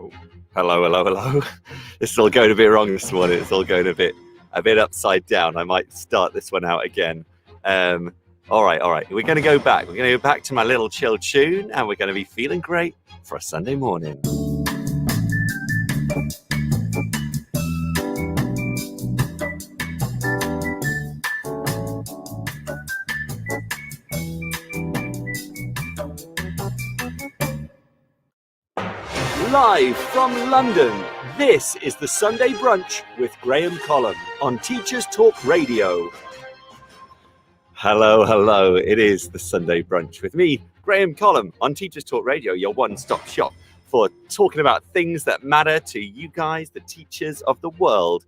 Oh, hello, hello, hello. It's all going a bit wrong this morning. It's all going a bit upside down. I might start this one out again. All right. We're going to go back. We're going to go back to my little chill tune, and we're going to be feeling great for a Sunday morning. Live from London, this is the Sunday Brunch with Graham Columb on Teachers Talk Radio. Hello. It is the Sunday Brunch with me, Graham Columb, on Teachers Talk Radio, your one-stop shop for talking about things that matter to you guys, the teachers of the world.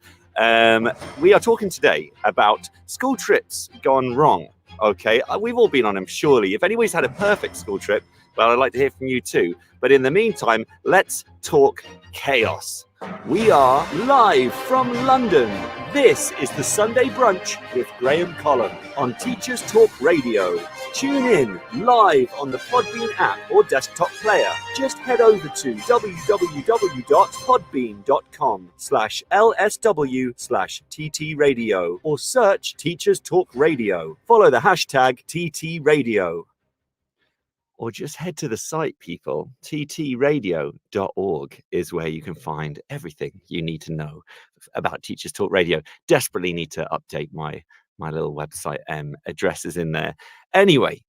We are talking today about school trips gone wrong. Okay, we've all been on them, surely. If anybody's had a perfect school trip, well, I'd like to hear from you too. But in the meantime, let's talk chaos. We are live from London. This is the Sunday Brunch with Graham Columb on Teachers Talk Radio. Tune in live on the Podbean app or desktop player. Just head over to www.podbean.com/LSW/TT Radio or search Teachers Talk Radio. Follow the hashtag TT Radio. Or just head to the site, people. ttradio.org is where you can find everything you need to know about Teachers Talk Radio. Desperately need to update my little website addresses in there. Anyway,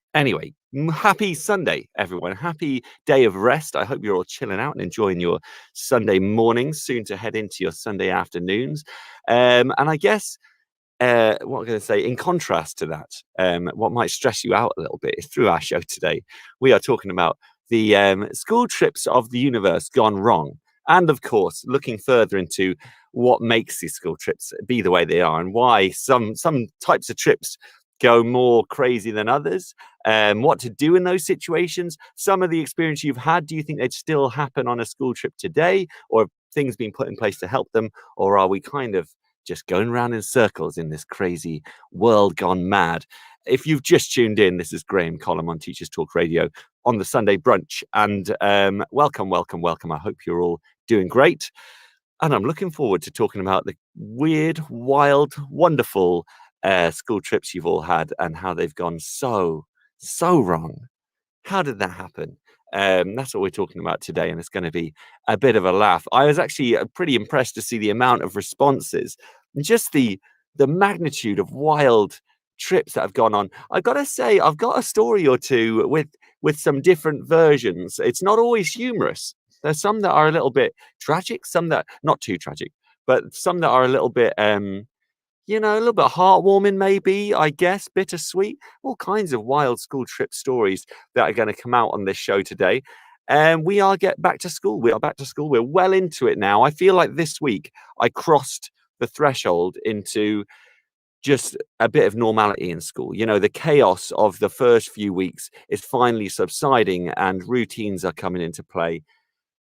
happy Sunday, everyone. Happy day of rest. I hope you're all chilling out and enjoying your Sunday mornings, soon to head into your Sunday afternoons. And I guess what I'm going to say, in contrast to that, what might stress you out a little bit is through our show today, we are talking about the school trips of the universe gone wrong. And of course, looking further into what makes these school trips be the way they are and why some types of trips go more crazy than others, what to do in those situations. Some of the experience you've had, do you think they'd still happen on a school trip today, or have things been put in place to help them, or are we kind of just going around in circles in this crazy world gone mad? If you've just tuned in, this is Graham Columb on Teachers Talk Radio on the Sunday Brunch. And welcome. I hope you're all doing great. And I'm looking forward to talking about the weird, wild, wonderful school trips you've all had and how they've gone so wrong. How did that happen? That's what we're talking about today, and it's going to be a bit of a laugh. I was actually pretty impressed to see the amount of responses and just the magnitude of wild trips that have gone on. I've got to say, I've got a story or two with some different versions. It's not always humorous. There's some that are a little bit tragic, some that not too tragic, but some that are a little bit a little bit heartwarming, maybe, I guess, bittersweet, all kinds of wild school trip stories that are going to come out on this show today. And we are back to school. We are back to school. We're well into it now. I feel like this week I crossed the threshold into just a bit of normality in school. You know, the chaos of the first few weeks is finally subsiding and routines are coming into play.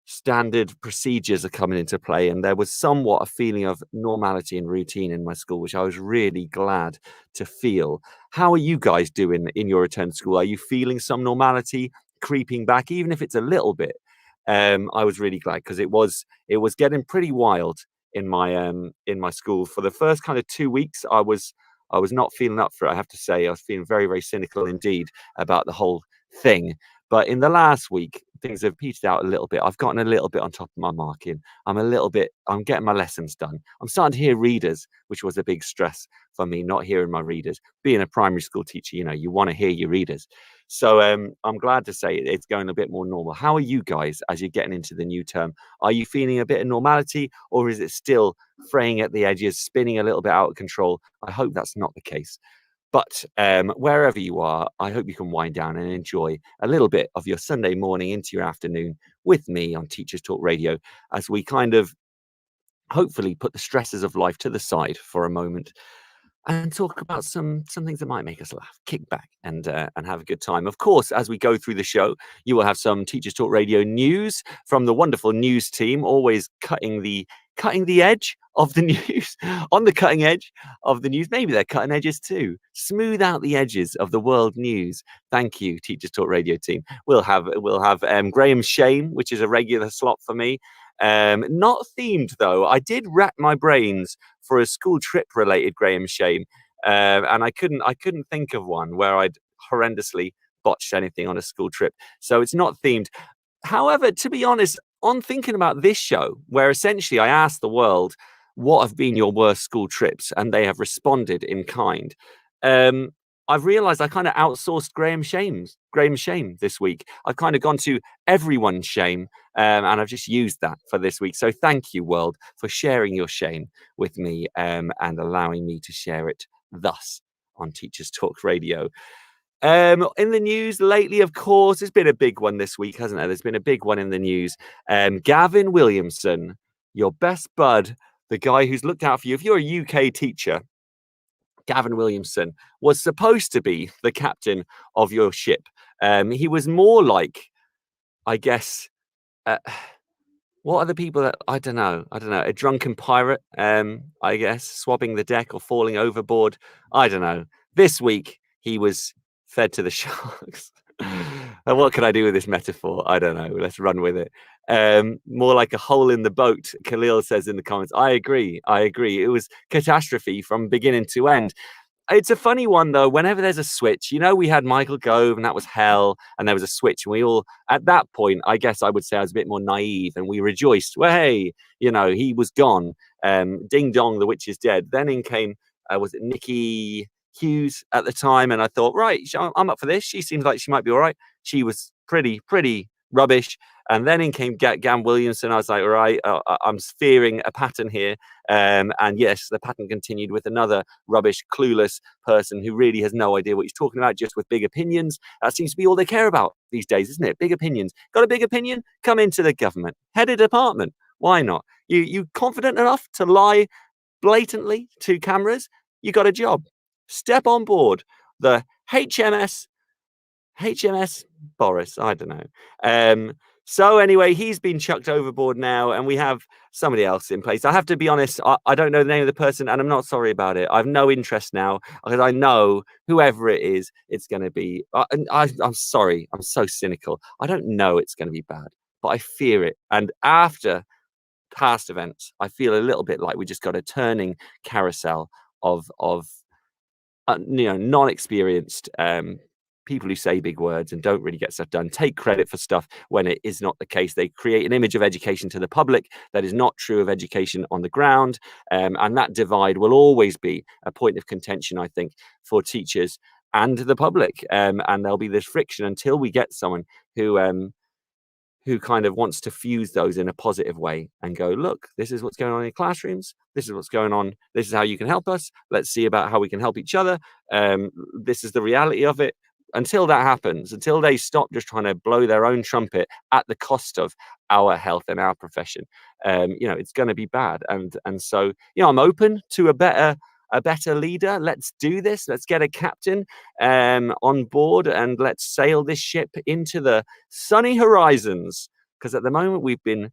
Standard procedures are coming into play, and there was somewhat a feeling of normality and routine in my school, which I was really glad to feel. How are you guys doing in your return to school? Are you feeling some normality creeping back, even if it's a little bit? I was really glad, because it was getting pretty wild in my school. For the first kind of 2 weeks, I was not feeling up for it, I have to say. I was feeling very, very cynical indeed about the whole thing. But in the last week, things have petered out a little bit. I've gotten a little bit on top of my marking. I'm getting my lessons done. I'm starting to hear readers, which was a big stress for me, not hearing my readers. Being a primary school teacher, you want to hear your readers. So I'm glad to say it's going a bit more normal. How are you guys as you're getting into the new term? Are you feeling a bit of normality, or is it still fraying at the edges, spinning a little bit out of control? I hope that's not the case. But wherever you are, I hope you can wind down and enjoy a little bit of your Sunday morning into your afternoon with me on Teachers Talk Radio, as we kind of hopefully put the stresses of life to the side for a moment and talk about some things that might make us laugh, kick back and have a good time. Of course, as we go through the show, you will have some Teachers Talk Radio news from the wonderful news team, always cutting the cutting the edge of the news, on the cutting edge of the news. Maybe they're cutting edges too. Smooth out the edges of the world news. Thank you, Teachers Talk Radio team. We'll have Graham Shame, which is a regular slot for me. Not themed though. I did rack my brains for a school trip related Graham Shame, and I couldn't think of one where I'd horrendously botched anything on a school trip. So it's not themed. However, to be honest, on thinking about this show, where essentially I asked the world, what have been your worst school trips? And they have responded in kind. Um, I've realized I kind of outsourced Graham Shame this week. I've kind of gone to everyone's shame, and I've just used that for this week. So thank you, world, for sharing your shame with me, and allowing me to share it thus on Teachers Talk Radio. In the news lately, of course, there's been a big one this week, hasn't there? There's been a big one in the news. Gavin Williamson, your best bud, the guy who's looked out for you. If you're a UK teacher, Gavin Williamson was supposed to be the captain of your ship. He was more like, I guess, what are the people that I don't know, a drunken pirate, I guess, swabbing the deck or falling overboard. I don't know. This week he was fed to the sharks. And what can I do with this metaphor? I don't know. Let's run with it. More like a hole in the boat, Khalil says in the comments. I agree. It was catastrophe from beginning to end. It's a funny one, though. Whenever there's a switch, we had Michael Gove, and that was hell, and there was a switch, and we all, at that point, I guess I would say I was a bit more naive, and we rejoiced. Well, hey, he was gone. Ding dong, the witch is dead. Then in came, was it Nikki Hughes at the time, and I thought, right, I'm up for this. She seems like she might be all right. She was pretty rubbish. And then in came Gavin Williamson. I was like, all right, I'm fearing a pattern here. And yes, the pattern continued with another rubbish, clueless person who really has no idea what he's talking about, just with big opinions. That seems to be all they care about these days, isn't it? Big opinions. Got a big opinion? Come into the government. Head of department. Why not? You confident enough to lie blatantly to cameras? You got a job. Step on board the HMS Boris. I don't know. So anyway, he's been chucked overboard now, and we have somebody else in place. I have to be honest, I don't know the name of the person, and I'm not sorry about it. I have no interest now, because I know whoever it is, it's going to be. I'm sorry, I'm so cynical. I don't know it's going to be bad, but I fear it. And after past events, I feel a little bit like we just got a turning carousel of non-experienced people who say big words and don't really get stuff done, take credit for stuff when it is not the case. They create an image of education to the public that is not true of education on the ground. And that divide will always be a point of contention, I think, for teachers and the public. And there'll be this friction until we get someone who kind of wants to fuse those in a positive way and go, look, this is what's going on in classrooms. This is what's going on. This is how you can help us. Let's see about how we can help each other. This is the reality of it. Until that happens, until they stop just trying to blow their own trumpet at the cost of our health and our profession, it's going to be bad. And so, I'm open to a better leader. Let's do this. Let's get a captain on board, and let's sail this ship into the sunny horizons. Because at the moment we've been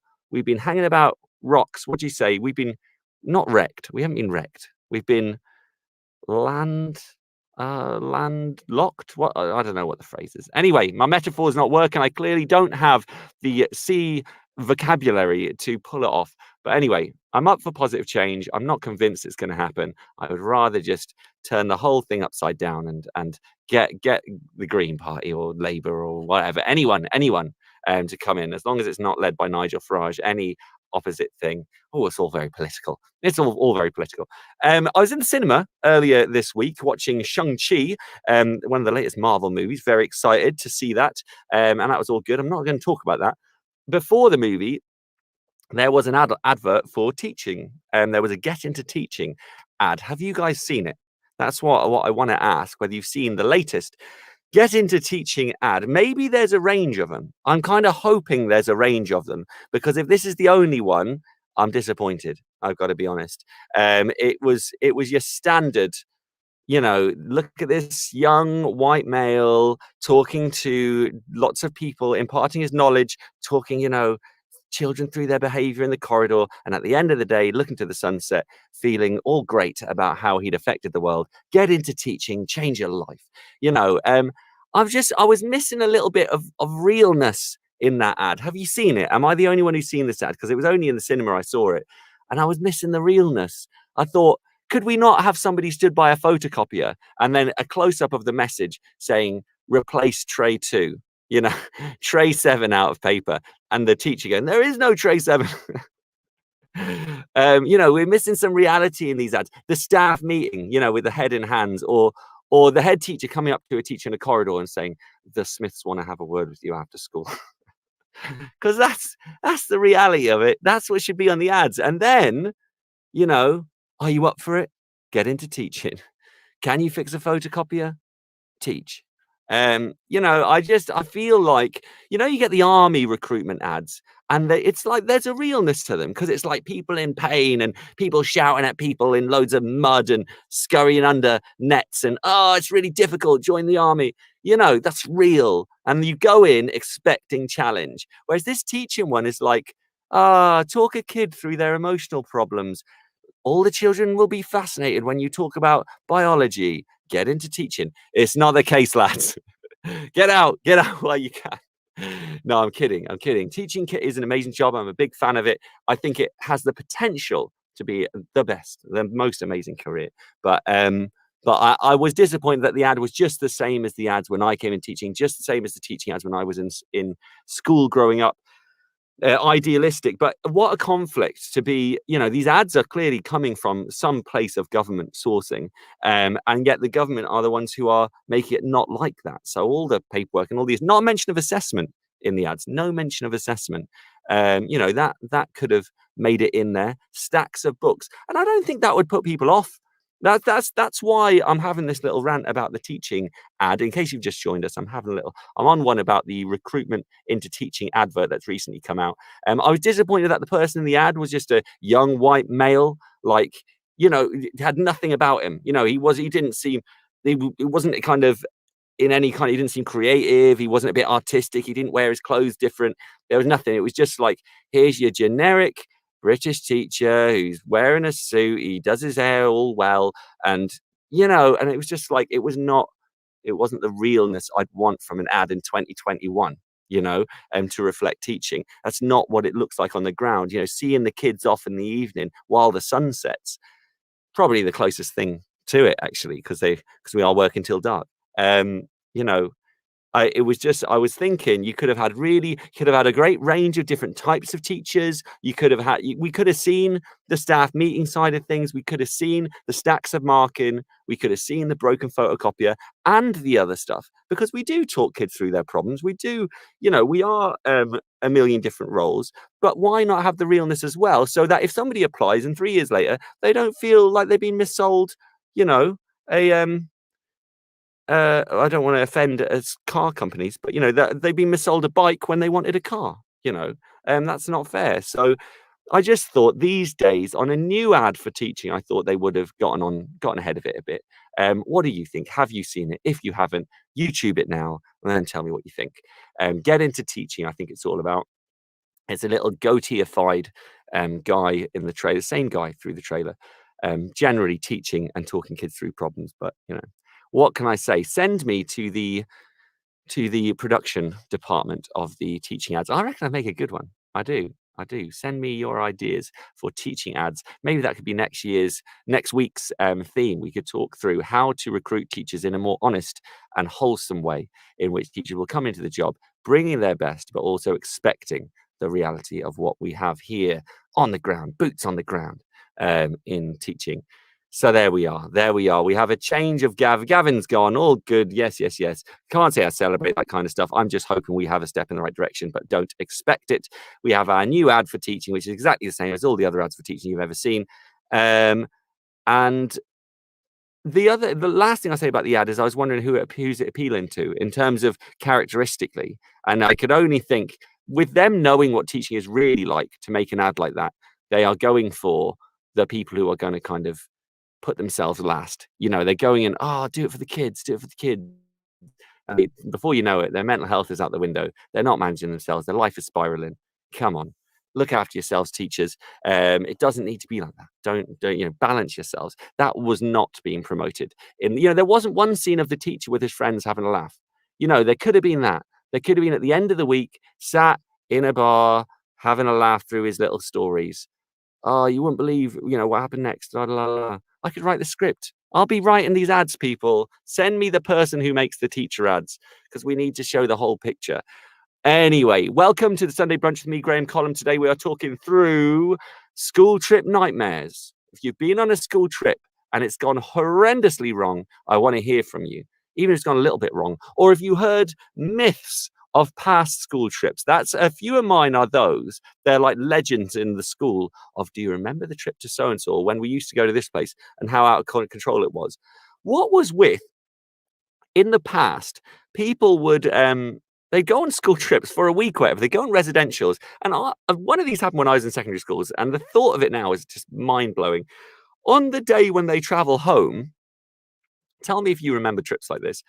hanging about rocks. What do you say? We've been not wrecked. We haven't been wrecked. We've been landlocked. What, I don't know what the phrase is. Anyway, my metaphor is not working. I clearly don't have the sea vocabulary to pull it off. But anyway, I'm up for positive change. I'm not convinced it's going to happen. I would rather just turn the whole thing upside down and get the Green Party or Labour or whatever, anyone to come in, as long as it's not led by Nigel Farage. Any opposite thing. Oh, it's all very political. It's all very political. I was in the cinema earlier this week watching Shang-Chi, one of the latest Marvel movies. Very excited to see that. And that was all good. I'm not going to talk about that. Before the movie, there was an advert for teaching, and there was a Get Into Teaching ad. Have you guys seen it? That's what I want to ask, whether you've seen the latest Get Into Teaching ad. Maybe there's a range of them. I'm kind of hoping there's a range of them, because if this is the only one, I'm disappointed. I've got to be honest. It was your standard, look at this young white male talking to lots of people, imparting his knowledge, talking, children through their behavior in the corridor, and at the end of the day, looking to the sunset, feeling all great about how he'd affected the world. Get into teaching, change your life. I was missing a little bit of realness in that ad. Have you seen it? Am I the only one who's seen this ad? Because it was only in the cinema I saw it, and I was missing the realness. I thought, could we not have somebody stood by a photocopier and then a close-up of the message saying, replace tray 2, tray 7 out of paper, and the teacher going, there is no tray 7. We're missing some reality in these ads. The staff meeting, with the head in hands, or the head teacher coming up to a teacher in a corridor and saying, the Smiths want to have a word with you after school. Because that's the reality of it. That's what should be on the ads. And then, are you up for it? Get into teaching. Can you fix a photocopier? Teach. I feel like, you get the army recruitment ads, and it's like there's a realness to them, because it's like people in pain and people shouting at people in loads of mud and scurrying under nets, and it's really difficult, join the army. That's real, and you go in expecting challenge. Whereas this teaching one is like, talk a kid through their emotional problems. All the children will be fascinated when you talk about biology. Get into teaching. It's not the case, lads. Get out while you can. No, I'm kidding. Teaching is an amazing job. I'm a big fan of it. I think it has the potential to be the best, the most amazing career. But I was disappointed that the ad was just the same as the ads when I came in teaching, just the same as the teaching ads when I was in school growing up. Idealistic, but what a conflict to be. These ads are clearly coming from some place of government sourcing, and yet the government are the ones who are making it not like that. So all the paperwork and all these, not a mention of assessment in the ads, no mention of assessment. That could have made it in there. Stacks of books, and I don't think that would put people off. That's why I'm having this little rant about the teaching ad. In case you've just joined us, I'm on one about the recruitment into teaching advert that's recently come out. I was disappointed that the person in the ad was just a young white male, had nothing about him. He wasn't kind of in any kind. He didn't seem creative. He wasn't a bit artistic. He didn't wear his clothes different. There was nothing. It was just like, here's your generic British teacher who's wearing a suit. He does his hair all well, and and it was just like, it wasn't the realness I'd want from an ad in 2021. To reflect teaching. That's not what it looks like on the ground. Seeing the kids off in the evening while the sun sets, probably the closest thing to it, actually, because we are working till dark. I was thinking we could have had a great range of different types of teachers. We could have seen the staff meeting side of things. We could have seen the stacks of marking. We could have seen the broken photocopier and the other stuff, because we do talk kids through their problems. We do, we are a million different roles, but why not have the realness as well? So that if somebody applies and 3 years later, they don't feel like they've been missold, I don't want to offend as car companies, but that they've been missold a bike when they wanted a car. That's not fair. So I just thought these days on a new ad for teaching, I thought they would have gotten ahead of it a bit. What do you think? Have you seen it? If you haven't, YouTube it now and then tell me what you think. Get into teaching. I think it's all about. It's a little goatee-ified guy in the trailer, same guy through the trailer, generally teaching and talking kids through problems. But what can I say? Send me to the production department of the teaching ads. I reckon I'd make a good one. I do. Send me your ideas for teaching ads. Maybe that could be next week's theme. We could talk through how to recruit teachers in a more honest and wholesome way, in which teachers will come into the job bringing their best, but also expecting the reality of what we have here on the ground, boots on the ground, in teaching. So there we are. We have a change of Gavin's gone. All good. Yes. Can't say I celebrate that kind of stuff. I'm just hoping we have a step in the right direction, but don't expect it. We have our new ad for teaching, which is exactly the same as all the other ads for teaching you've ever seen. And the last thing I say about the ad is I was wondering who's it appealing to in terms of characteristically. And I could only think, with them knowing what teaching is really like, to make an ad like that, they are going for the people who are going to kind of put themselves last. They're going in, do it for the kids. And before you know it, their mental health is out the window. They're not managing themselves. Their life is spiraling. Come on. Look after yourselves, teachers. It doesn't need to be like that. Don't balance yourselves. That was not being promoted. There wasn't one scene of the teacher with his friends having a laugh. There could have been that. There could have been at the end of the week, sat in a bar, having a laugh through his little stories. Oh, you wouldn't believe, what happened next. La, la, la, la. I could write the script. I'll be writing these ads, people. Send me the person who makes the teacher ads, because we need to show the whole picture. Anyway, welcome to the Sunday Brunch with me, Graham Column. Today we are talking through school trip nightmares. If you've been on a school trip and it's gone horrendously wrong, I want to hear from you. Even if it's gone a little bit wrong. Or if you heard myths of past school trips. That's a few of mine are those. They're like legends in the school of, do you remember the trip to so-and-so, or when we used to go to this place and how out of control it was? What was with, in the past, people would they'd go on school trips for a week or whatever. They'd go on residentials. And one of these happened when I was in secondary schools. And the thought of it now is just mind-blowing. On the day when they travel home, tell me if you remember trips like this.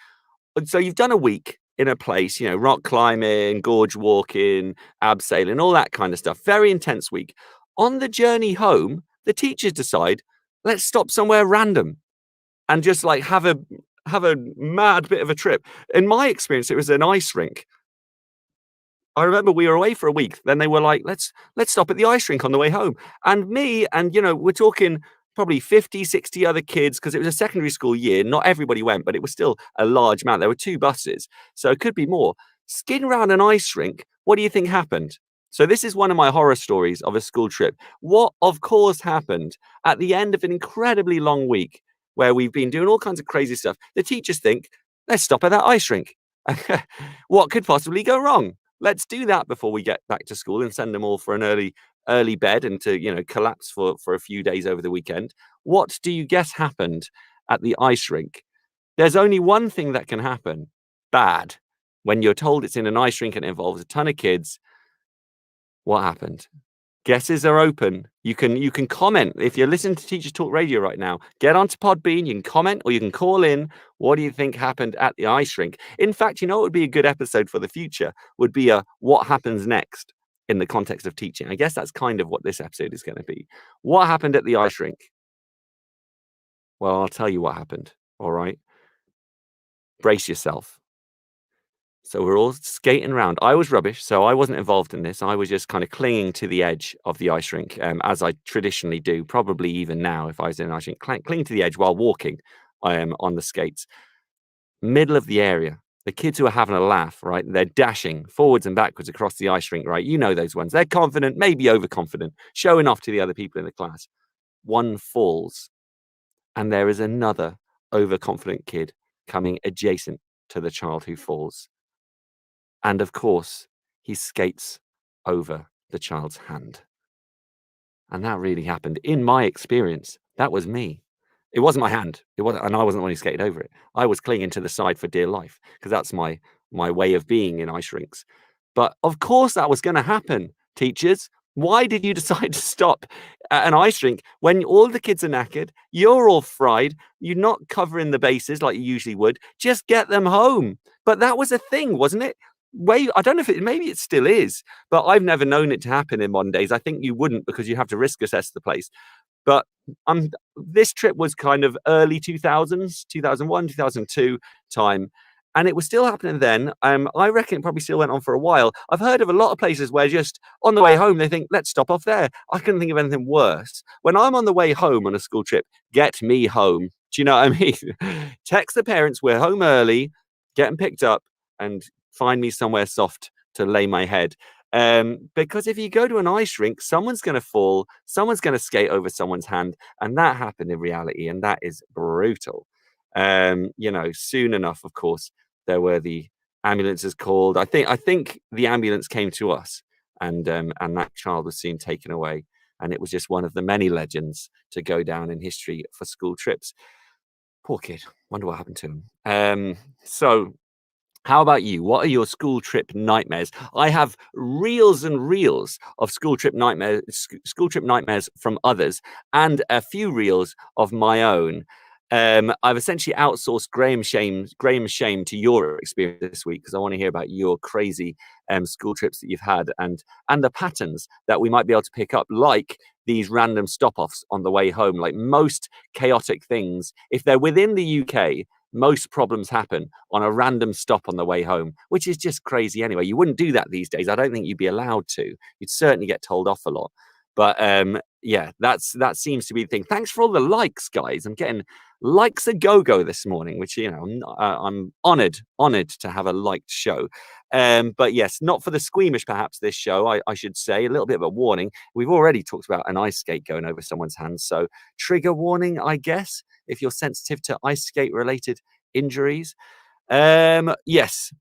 So you've done a week in a place, rock climbing, gorge walking, abseiling, all that kind of stuff. Very intense week. On the journey home, the teachers decide, let's stop somewhere random and just like have a mad bit of a trip. In my experience, it was an ice rink. I remember we were away for a week. Then they were like, let's stop at the ice rink on the way home. And me, and we're talking probably 50, 60 other kids, because it was a secondary school year. Not everybody went, but it was still a large amount. There were 2 buses, so it could be more. Skidding around an ice rink, what do you think happened? So this is one of my horror stories of a school trip. What, of course, happened at the end of an incredibly long week where we've been doing all kinds of crazy stuff? The teachers think, let's stop at that ice rink. What could possibly go wrong? Let's do that before we get back to school and send them all for an early bed and to collapse for a few days over the weekend. What do you guess happened at the ice rink? There's only one thing that can happen bad when you're told it's in an ice rink and it involves a ton of kids. What happened? Guesses are open. You can comment. If you're listening to Teachers Talk Radio right now, get onto Podbean, you can comment or you can call in. What do you think happened at the ice rink? In fact, what would be a good episode for the future would be a what happens next in the context of teaching. I guess that's kind of what this episode is going to be. What happened at the ice rink? Well, I'll tell you what happened. All right. Brace yourself. So we're all skating around. I was rubbish, so I wasn't involved in this. I was just kind of clinging to the edge of the ice rink, as I traditionally do, probably even now if I was in an ice rink, cling to the edge while walking on the skates. Middle of the area. The kids who are having a laugh, right? They're dashing forwards and backwards across the ice rink, right? You know those ones. They're confident, maybe overconfident, showing off to the other people in the class. One falls, and there is another overconfident kid coming adjacent to the child who falls. And of course, he skates over the child's hand. And that really happened. In my experience, that was me. It wasn't my hand. And I wasn't the one who skated over it. I was clinging to the side for dear life, because that's my way of being in ice rinks. But of course that was going to happen, teachers. Why did you decide to stop at an ice rink when all the kids are knackered? You're all fried. You're not covering the bases like you usually would. Just get them home. But that was a thing, wasn't it? I don't know if maybe it still is, but I've never known it to happen in modern days. I think you wouldn't, because you have to risk assess the place. But this trip was kind of early 2000s, 2001, 2002 time. And it was still happening then. I reckon it probably still went on for a while. I've heard of a lot of places where just on the way home, they think, let's stop off there. I couldn't think of anything worse. When I'm on the way home on a school trip, get me home. Do you know what I mean? Text the parents, we're home early, get them picked up, and find me somewhere soft to lay my head. Because if you go to an ice rink, someone's going to fall, someone's going to skate over someone's hand. And that happened in reality. And that is brutal. Soon enough, of course, there were the ambulances called. I think the ambulance came to us, and that child was soon taken away. And it was just one of the many legends to go down in history for school trips. Poor kid. Wonder what happened to him. So how about you? What are your school trip nightmares? I have reels and reels of school trip nightmares from others, and a few reels of my own. I've essentially outsourced Graham's shame to your experience this week because I want to hear about your crazy school trips that you've had and the patterns that we might be able to pick up, like these random stop-offs on the way home. Like most chaotic things, if they're within the UK, most problems happen on a random stop on the way home, which is just crazy anyway. You wouldn't do that these days. I don't think you'd be allowed to. You'd certainly get told off a lot. But yeah, that seems to be the thing. Thanks for all the likes, guys. I'm getting likes a go this morning, which, you know, I'm honored to have a liked show. But yes, not for the squeamish, perhaps, this show, I should say. A little bit of a warning. We've already talked about an ice skate going over someone's hands. So trigger warning, I guess, if you're sensitive to ice skate related injuries. Yes.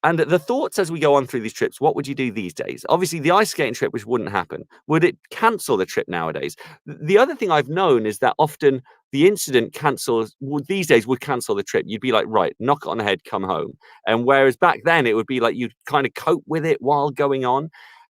And the thoughts as we go on through these trips, what would you do these days? Obviously, the ice skating trip, which wouldn't happen. Would it cancel the trip nowadays? The other thing I've known is that often the incident cancels, these days would cancel the trip. You'd be like, right, knock it on the head, come home. And whereas back then it would be like you'd kind of cope with it while going on.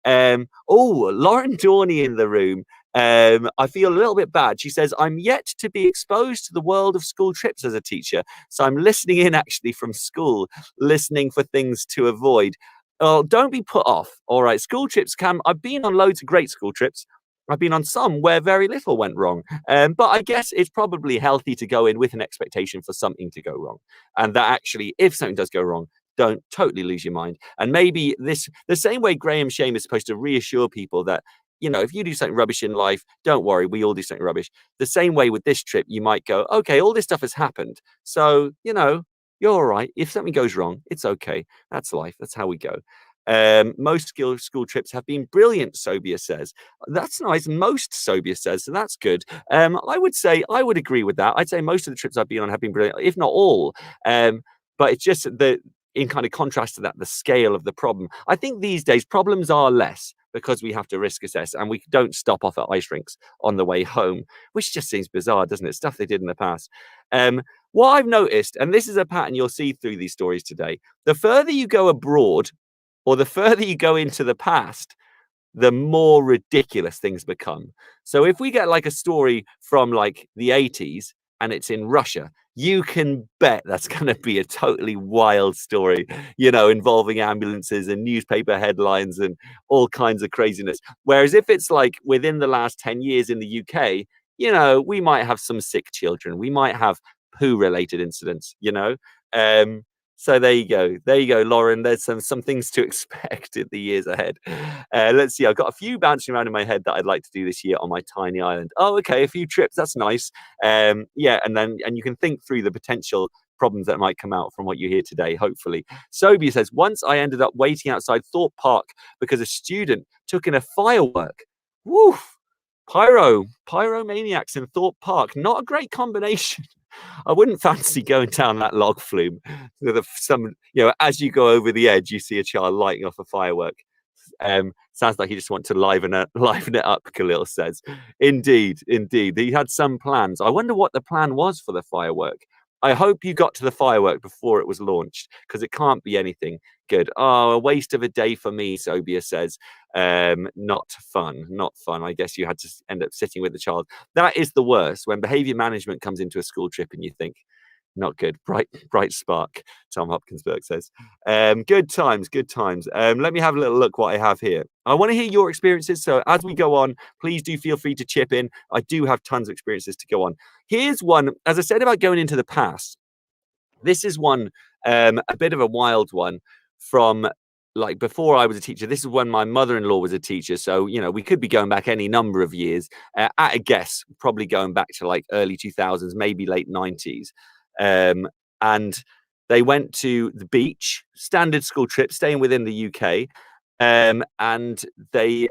Lauren Dorney in the room. I feel a little bit bad. She says, I'm yet to be exposed to the world of school trips as a teacher. So I'm listening in actually from school, listening for things to avoid. Oh, don't be put off. All right. School trips I've been on loads of great school trips. I've been on some where very little went wrong. But I guess it's probably healthy to go in with an expectation for something to go wrong. And that actually, if something does go wrong, don't totally lose your mind. And maybe the same way Graham Shame is supposed to reassure people that, you know, if you do something rubbish in life, don't worry, we all do something rubbish. The same way with this trip, you might go, okay, all this stuff has happened. So, you know, you're all right. If something goes wrong, it's okay. That's life. That's how we go. Most school trips have been brilliant, Sobia says. That's nice. Most, Sobia says, so that's good. I would say I would agree with that. I'd say most of the trips I've been on have been brilliant, if not all. But it's just in kind of contrast to that, the scale of the problem. I think these days problems are less because we have to risk assess and we don't stop off at ice rinks on the way home, which just seems bizarre, doesn't it? Stuff they did in the past. What I've noticed, and this is a pattern you'll see through these stories today, the further you go abroad or the further you go into the past, the more ridiculous things become. So if we get like a story from like the 80s and it's in Russia, you can bet that's going to be a totally wild story, you know, involving ambulances and newspaper headlines and all kinds of craziness. Whereas if it's like within the last 10 years in the UK, you know, we might have some sick children. We might have poo-related incidents, you know. So there you go, Lauren. There's some things to expect in the years ahead. Let's see. I've got a few bouncing around in my head that I'd like to do this year on my tiny island. Oh, okay, a few trips. That's nice. Yeah, and you can think through the potential problems that might come out from what you hear today, hopefully. Sobia says, once I ended up waiting outside Thorpe Park because a student took in a firework. Woof. Pyromaniacs in Thorpe Park. Not a great combination. I wouldn't fancy going down that log flume with some, you know, as you go over the edge, you see a child lighting off a firework. Sounds like you just want to liven it up, Khalil says. Indeed. He had some plans. I wonder what the plan was for the firework. I hope you got to the firework before it was launched, because it can't be anything good. Oh, a waste of a day for me, Sobia says. Not fun. I guess you had to end up sitting with the child. That is the worst, when behavior management comes into a school trip and you think, not good. Bright spark, Tom Hopkinsburg says. Good times. Let me have a little look what I have here. I want to hear your experiences. So as we go on, please do feel free to chip in. I do have tons of experiences to go on. Here's one, as I said about going into the past. This is one, a bit of a wild one from like before I was a teacher. This is when my mother-in-law was a teacher. So, you know, we could be going back any number of years. At a guess, probably going back to like early 2000s, maybe late 90s. And they went to the beach, standard school trip, staying within the UK. And they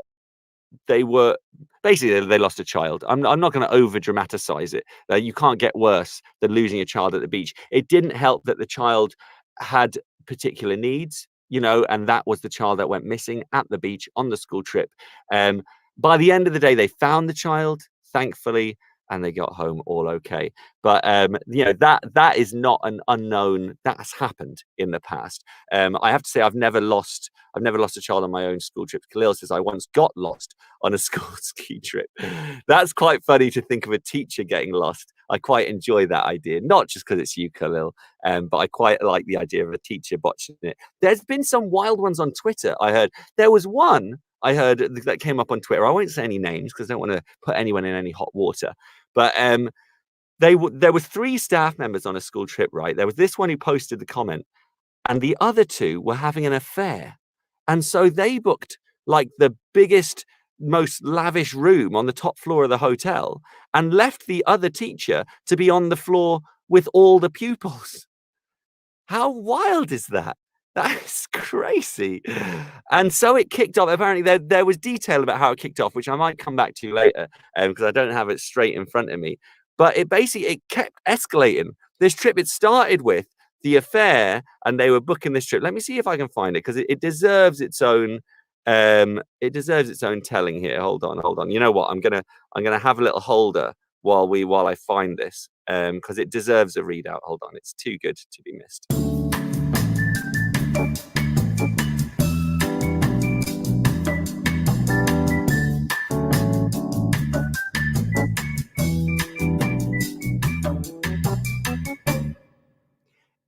were basically, they lost a child. I'm not going to over dramatize it. You can't get worse than losing a child at the beach. It didn't help that the child had particular needs, you know, and that was the child that went missing at the beach on the school trip. By the end of the day, they found the child, thankfully, and they got home all okay. But you know, that is not an unknown. That's happened in the past. I have to say, I've never lost a child on my own school trip. Khalil says I once got lost on a school ski trip. That's quite funny to think of a teacher getting lost I quite enjoy that idea, not just because it's you, Khalil, but I quite like the idea of a teacher botching it. There's been some wild ones on Twitter. I heard there was one I heard that came up on Twitter. I won't say any names because I don't want to put anyone in any hot water. But there were three staff members on a school trip, right? There was this one who posted the comment, and the other two were having an affair. And so they booked like the biggest, most lavish room on the top floor of the hotel and left the other teacher to be on the floor with all the pupils. How wild is that? That's crazy. And so it kicked off. Apparently, there was detail about how it kicked off, which I might come back to later, because I don't have it straight in front of me. But it kept escalating. This trip, it started with the affair, and they were booking this trip. Let me see if I can find it, because it deserves its own. It deserves its own telling here. Hold on. You know what? I'm gonna have a little holder while I find this, because it deserves a readout. Hold on, it's too good to be missed.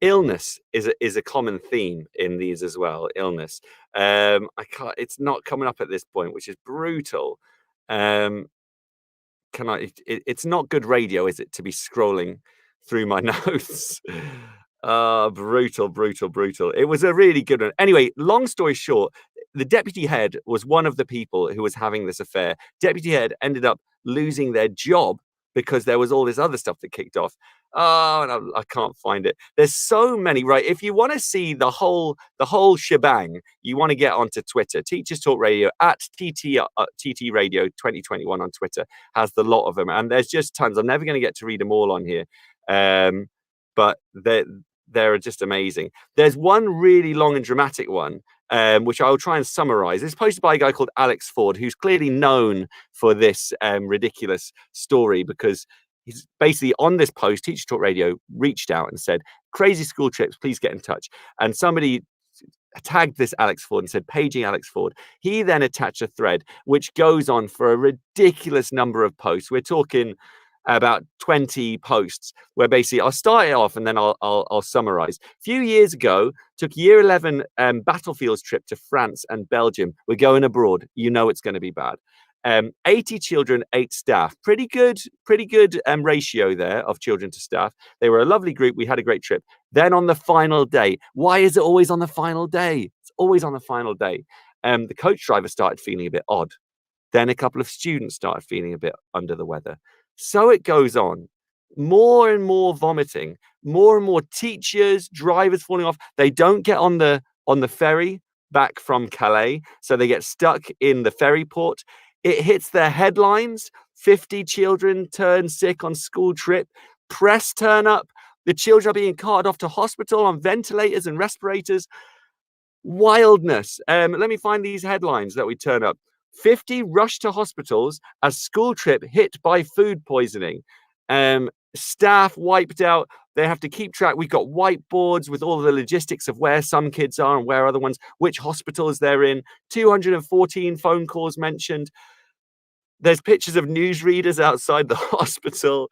Illness is a common theme in these as well. Illness. I can't. It's not coming up at this point, which is brutal. Um, it's not good radio, is it, to be scrolling through my notes? Brutal. It was a really good one. Anyway, long story short, the deputy head was one of the people who was having this affair. Deputy head ended up losing their job because there was all this other stuff that kicked off. Oh, and I can't find it. There's so many, right? If you want to see the whole shebang, you want to get onto Twitter. Teachers Talk Radio at TT Radio 2021 on Twitter has the lot of them, and there's just tons. I'm never going to get to read them all on here, but they're just amazing. There's one really long and dramatic one, which I'll try and summarize. It's posted by a guy called Alex Ford, who's clearly known for this ridiculous story, because he's basically on this post. Teacher Talk Radio reached out and said, "Crazy school trips, please get in touch." And somebody tagged this Alex Ford and said, "Paging Alex Ford." He then attached a thread which goes on for a ridiculous number of posts. We're talking about 20 posts, where basically I'll start it off and then I'll summarize. A few years ago, took year 11 battlefields trip to France and Belgium. We're going abroad. You know it's going to be bad. 80 children, 8 staff. Pretty good ratio there of children to staff. They were a lovely group. We had a great trip. Then on the final day, why is it always on the final day? It's always on the final day. The coach driver started feeling a bit odd. Then a couple of students started feeling a bit under the weather. So it goes on. More and more vomiting, more and more teachers, drivers falling off. They don't get on the ferry back from Calais, so they get stuck in the ferry port. It hits their headlines. 50 children turn sick on school trip. Press turn up. The children are being carted off to hospital on ventilators and respirators. Wildness. Let me find these headlines that we turn up. 50 rushed to hospitals as school trip hit by food poisoning. Staff wiped out. They have to keep track. We've got whiteboards with all the logistics of where some kids are and where other ones, which hospitals they're in. 214 phone calls mentioned. There's pictures of newsreaders outside the hospital.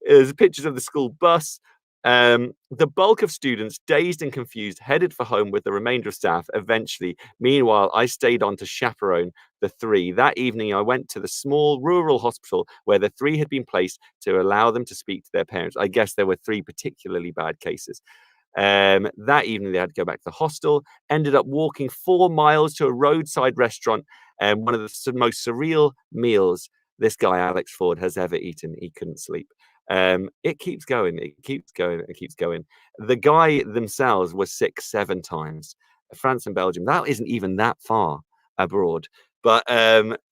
There's pictures of the school bus. The bulk of students, dazed and confused, headed for home with the remainder of staff eventually. Meanwhile, I stayed on to chaperone the 3. That evening, I went to the small rural hospital where the 3 had been placed to allow them to speak to their parents. I guess there were 3 particularly bad cases. That evening, they had to go back to the hostel, ended up walking 4 miles to a roadside restaurant, one of the most surreal meals this guy, Alex Ford, has ever eaten. He couldn't sleep. It keeps going. The guy themselves was sick 7 times. France and Belgium, that isn't even that far abroad. But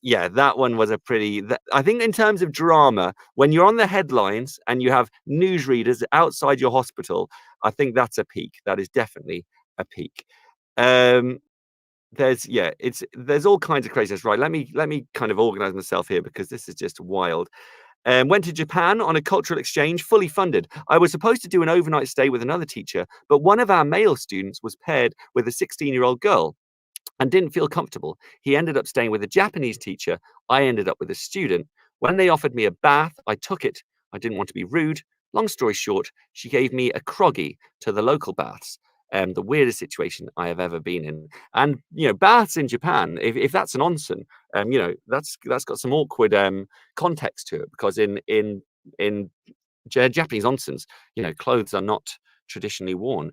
yeah, that one was I think in terms of drama, when you're on the headlines and you have newsreaders outside your hospital, I think that's a peak. That is definitely a peak. There's all kinds of craziness. Right, let me kind of organize myself here, because this is just wild. Went to Japan on a cultural exchange, fully funded. I was supposed to do an overnight stay with another teacher, but one of our male students was paired with a 16-year-old girl and didn't feel comfortable. He ended up staying with a Japanese teacher. I ended up with a student. When they offered me a bath, I took it. I didn't want to be rude. Long story short, she gave me a croggy to the local baths. The weirdest situation I have ever been in. And baths in Japan, if that's an onsen, that's got some awkward context to it, because in Japanese onsens, clothes are not traditionally worn.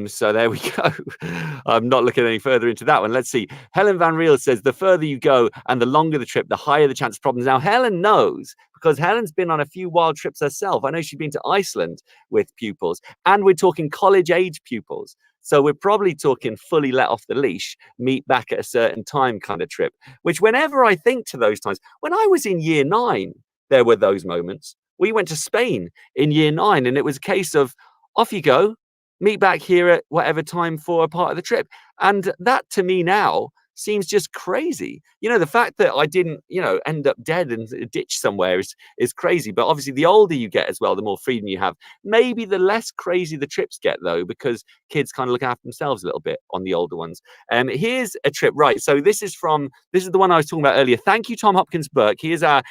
So there we go. I'm not looking any further into that one. Let's see. Helen Van Riel says the further you go and the longer the trip, the higher the chance of problems. Now, Helen knows, because Helen's been on a few wild trips herself. I know she's been to Iceland with pupils, and we're talking college age pupils. So we're probably talking fully let off the leash, meet back at a certain time kind of trip, which whenever I think to those times, when I was in year 9, there were those moments. We went to Spain in year 9, and it was a case of off you go, meet back here at whatever time for a part of the trip. And that to me now seems just crazy. The fact that I didn't, end up dead in a ditch somewhere is crazy. But obviously, the older you get as well, the more freedom you have. Maybe the less crazy the trips get, though, because kids kind of look after themselves a little bit on the older ones. Here's a trip, right? So this is the one I was talking about earlier. Thank you, Tom Hopkins Burke. He is our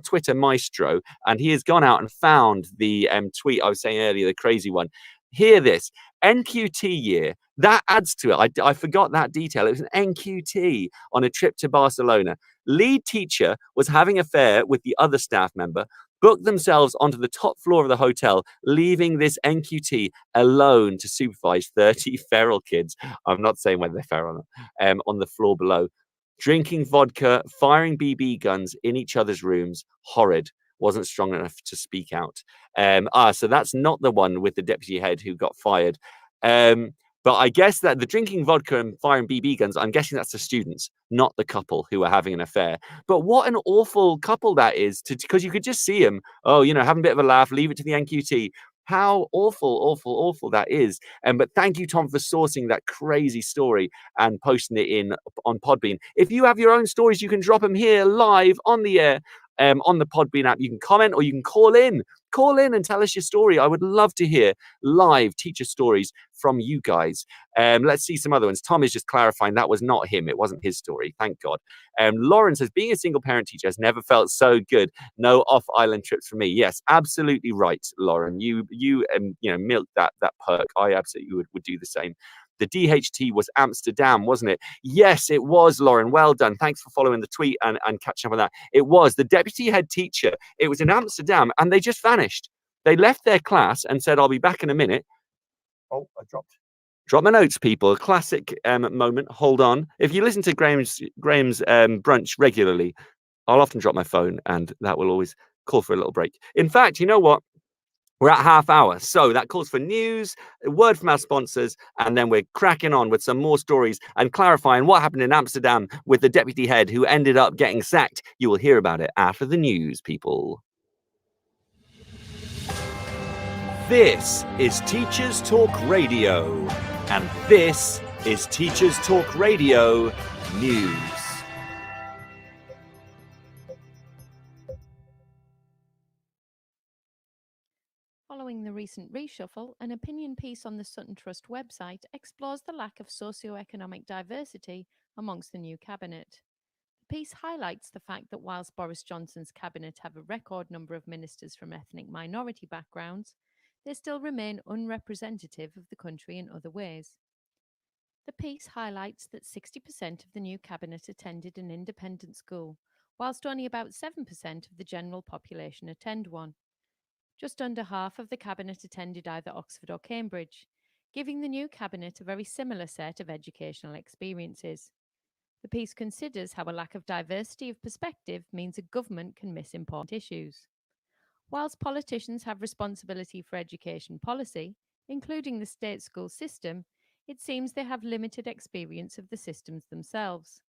Twitter maestro, and he has gone out and found the tweet I was saying earlier, the crazy one. Hear this. NQT year. That adds to it. I forgot that detail. It was an NQT on a trip to Barcelona. Lead teacher was having an affair with the other staff member, booked themselves onto the top floor of the hotel, leaving this NQT alone to supervise 30 feral kids. I'm not saying whether they're feral or not, on the floor below. Drinking vodka, firing BB guns in each other's rooms. Horrid. Wasn't strong enough to speak out. So that's not the one with the deputy head who got fired. But I guess that the drinking vodka and firing BB guns, I'm guessing that's the students, not the couple who are having an affair. But what an awful couple that is, because you could just see them, have a bit of a laugh, leave it to the NQT. How awful, awful, awful that is. But thank you, Tom, for sourcing that crazy story and posting it on Podbean. If you have your own stories, you can drop them here live on the air. On the Podbean app, you can comment or you can call in. Call in and tell us your story. I would love to hear live teacher stories from you guys. Let's see some other ones. Tom is just clarifying that was not him. It wasn't his story. Thank God. Lauren says, being a single parent teacher has never felt so good. No off-island trips for me. Yes, absolutely right, Lauren. You milked that perk. I absolutely would do the same. The DHT was Amsterdam, wasn't it? Yes, it was, Lauren. Well done. Thanks for following the tweet and catching up on that. It was the deputy head teacher. It was in Amsterdam, and they just vanished. They left their class and said, I'll be back in a minute. Oh, I dropped my notes, people. A classic moment. Hold on. If you listen to Graham's brunch regularly, I'll often drop my phone, and that will always call for a little break. In fact, you know what? We're at half hour, so that calls for news, a word from our sponsors, and then we're cracking on with some more stories and clarifying what happened in Amsterdam with the deputy head who ended up getting sacked. You will hear about it after the news, people. This is Teachers Talk Radio, and this is Teachers Talk Radio News. Following the recent reshuffle, an opinion piece on the Sutton Trust website explores the lack of socio-economic diversity amongst the new cabinet. The piece highlights the fact that whilst Boris Johnson's cabinet have a record number of ministers from ethnic minority backgrounds, they still remain unrepresentative of the country in other ways. The piece highlights that 60% of the new cabinet attended an independent school, whilst only about 7% of the general population attend one. Just under half of the cabinet attended either Oxford or Cambridge, giving the new cabinet a very similar set of educational experiences. The piece considers how a lack of diversity of perspective means a government can miss important issues. Whilst politicians have responsibility for education policy, including the state school system, it seems they have limited experience of the systems themselves.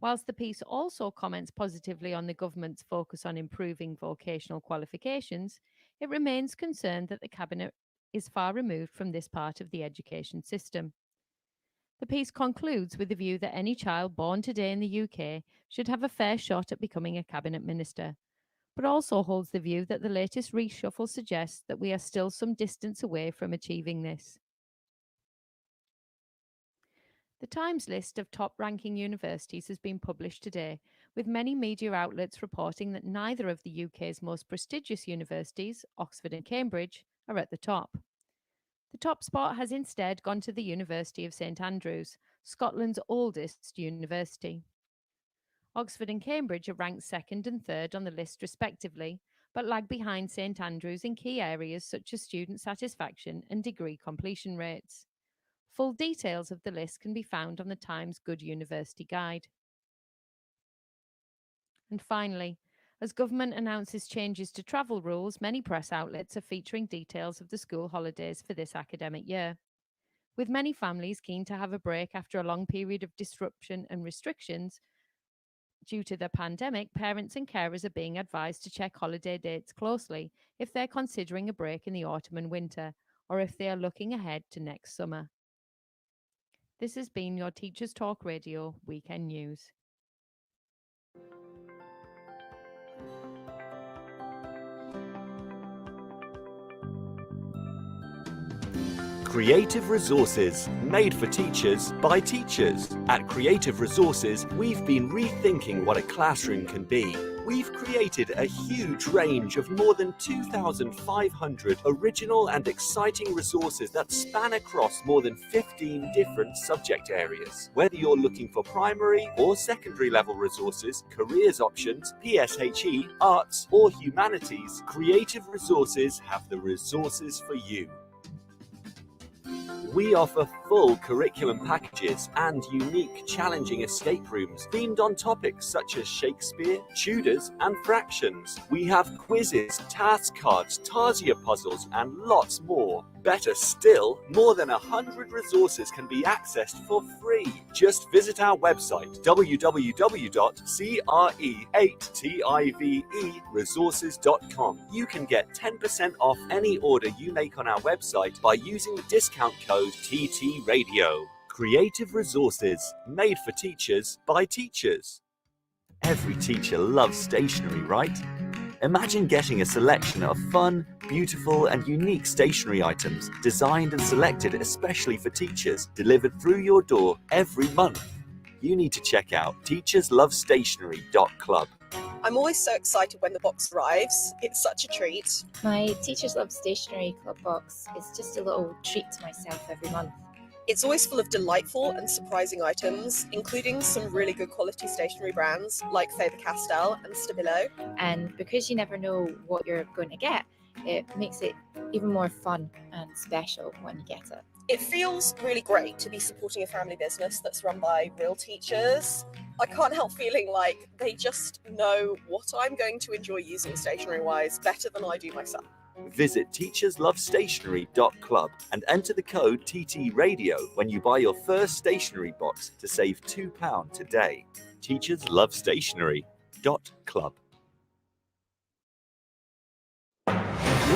Whilst the piece also comments positively on the government's focus on improving vocational qualifications, it remains concerned that the Cabinet is far removed from this part of the education system. The piece concludes with the view that any child born today in the UK should have a fair shot at becoming a Cabinet Minister, but also holds the view that the latest reshuffle suggests that we are still some distance away from achieving this. The Times list of top-ranking universities has been published today, with many media outlets reporting that neither of the UK's most prestigious universities, Oxford and Cambridge, are at the top. The top spot has instead gone to the University of St Andrews, Scotland's oldest university. Oxford and Cambridge are ranked second and third on the list respectively, but lag behind St Andrews in key areas such as student satisfaction and degree completion rates. Full details of the list can be found on the Times Good University Guide. And finally, as government announces changes to travel rules, many press outlets are featuring details of the school holidays for this academic year. With many families keen to have a break after a long period of disruption and restrictions due to the pandemic, parents and carers are being advised to check holiday dates closely if they're considering a break in the autumn and winter, or if they are looking ahead to next summer. This has been your Teachers Talk Radio Weekend News. Creative resources made for teachers by teachers. At Creative Resources, we've been rethinking what a classroom can be. We've created a huge range of more than 2,500 original and exciting resources that span across more than 15 different subject areas. Whether you're looking for primary or secondary level resources, careers options, PSHE, arts or humanities, Creative Resources have the resources for you. We offer full curriculum packages and unique, challenging escape rooms themed on topics such as Shakespeare, Tudors, and fractions. We have quizzes, task cards, Tarsier puzzles, and lots more. Better still, more than 100 resources can be accessed for free. Just visit our website, www.cre8tiveresources.com. You can get 10% off any order you make on our website by using the discount code TT Radio. Creative resources made for teachers by teachers. Every teacher loves stationery, right? Imagine getting a selection of fun, beautiful and unique stationery items designed and selected especially for teachers, delivered through your door every month. You need to check out teacherslovestationery.club. I'm always so excited when the box arrives. It's such a treat. My Teachers Love Stationery Club box is just a little treat to myself every month. It's always full of delightful and surprising items, including some really good quality stationery brands like Faber-Castell and Stabilo. And because you never know what you're going to get, it makes it even more fun and special when you get it. It feels really great to be supporting a family business that's run by real teachers. I can't help feeling like they just know what I'm going to enjoy using stationery-wise better than I do myself. Visit teacherslovestationery.club and enter the code TT Radio when you buy your first stationery box to save £2 today. teacherslovestationery.club.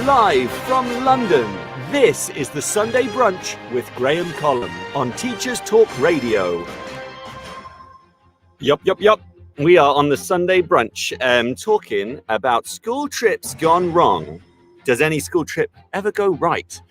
Live from London, this is the Sunday Brunch with Graham Columb on Teachers Talk Radio. Yup. We are on the Sunday Brunch talking about school trips gone wrong. Does any school trip ever go right?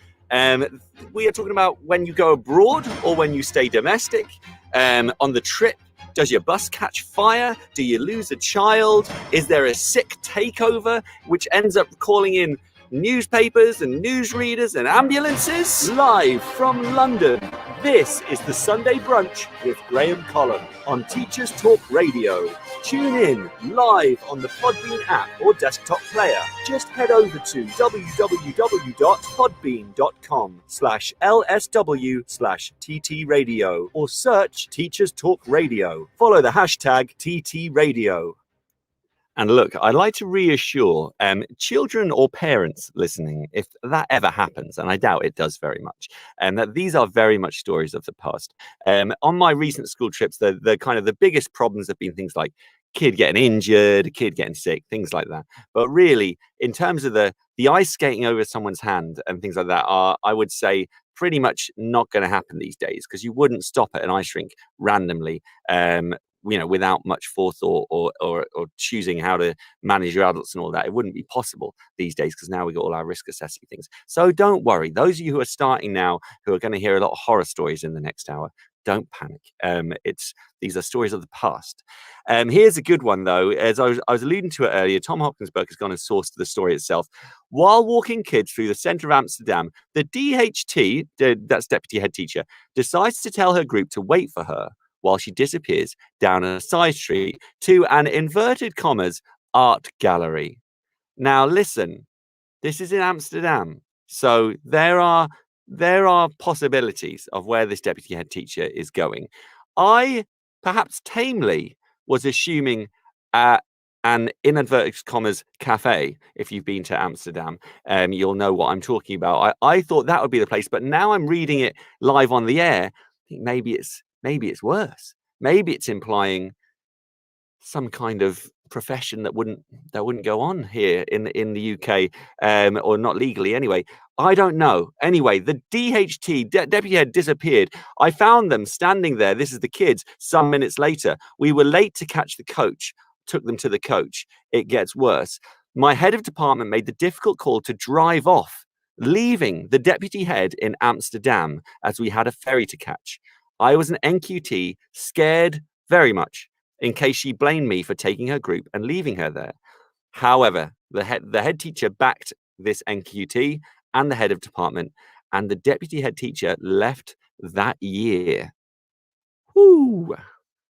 We are talking about when you go abroad or when you stay domestic. On the trip, does your bus catch fire? Do you lose a child? Is there a sick takeover which ends up calling in newspapers and newsreaders and ambulances? Live from London, this is the Sunday Brunch with Graham Columb on Teachers Talk Radio. Tune in live on the Podbean app or desktop player. Just head over to www.podbean.com/LSW/TT Radio or search Teachers Talk Radio. Follow the hashtag TT Radio. And look, I'd like to reassure children or parents listening, if that ever happens, and I doubt it does very much, that these are very much stories of the past. On my recent school trips, the kind of the biggest problems have been things like kid getting injured, a kid getting sick, things like that. But really, in terms of the ice skating over someone's hand and things like that are, I would say, pretty much not going to happen these days, because you wouldn't stop at an ice rink randomly, without much forethought or choosing how to manage your adults and all that. It wouldn't be possible these days because now we got all our risk assessing things. So don't worry. Those of you who are starting now, who are going to hear a lot of horror stories in the next hour, don't panic. These are stories of the past. Here's a good one, though. As I was alluding to it earlier, Tom Hopkins' book has gone and sourced the story itself. While walking kids through the centre of Amsterdam, the DHT, that's deputy head teacher, decides to tell her group to wait for her while she disappears down a side street to an inverted commas art gallery. Now, listen, this is in Amsterdam, so there are possibilities of where this deputy head teacher is going. I, perhaps tamely, was assuming an inverted commas cafe. If you've been to Amsterdam, you'll know what I'm talking about. I thought that would be the place, but now I'm reading it live on the air. I think maybe it's worse. Maybe it's implying some kind of profession that wouldn't go on here in the UK, or not legally anyway. I don't know. Anyway, the DHT deputy head disappeared. I found them standing there. This is the kids. Some minutes later, we were late to catch the coach. Took them to the coach. It gets worse. My head of department made the difficult call to drive off, leaving the deputy head in Amsterdam as we had a ferry to catch. I was an NQT, scared very much, in case she blamed me for taking her group and leaving her there. However, the head teacher backed this NQT and the head of department, and the deputy head teacher left that year. Whoo!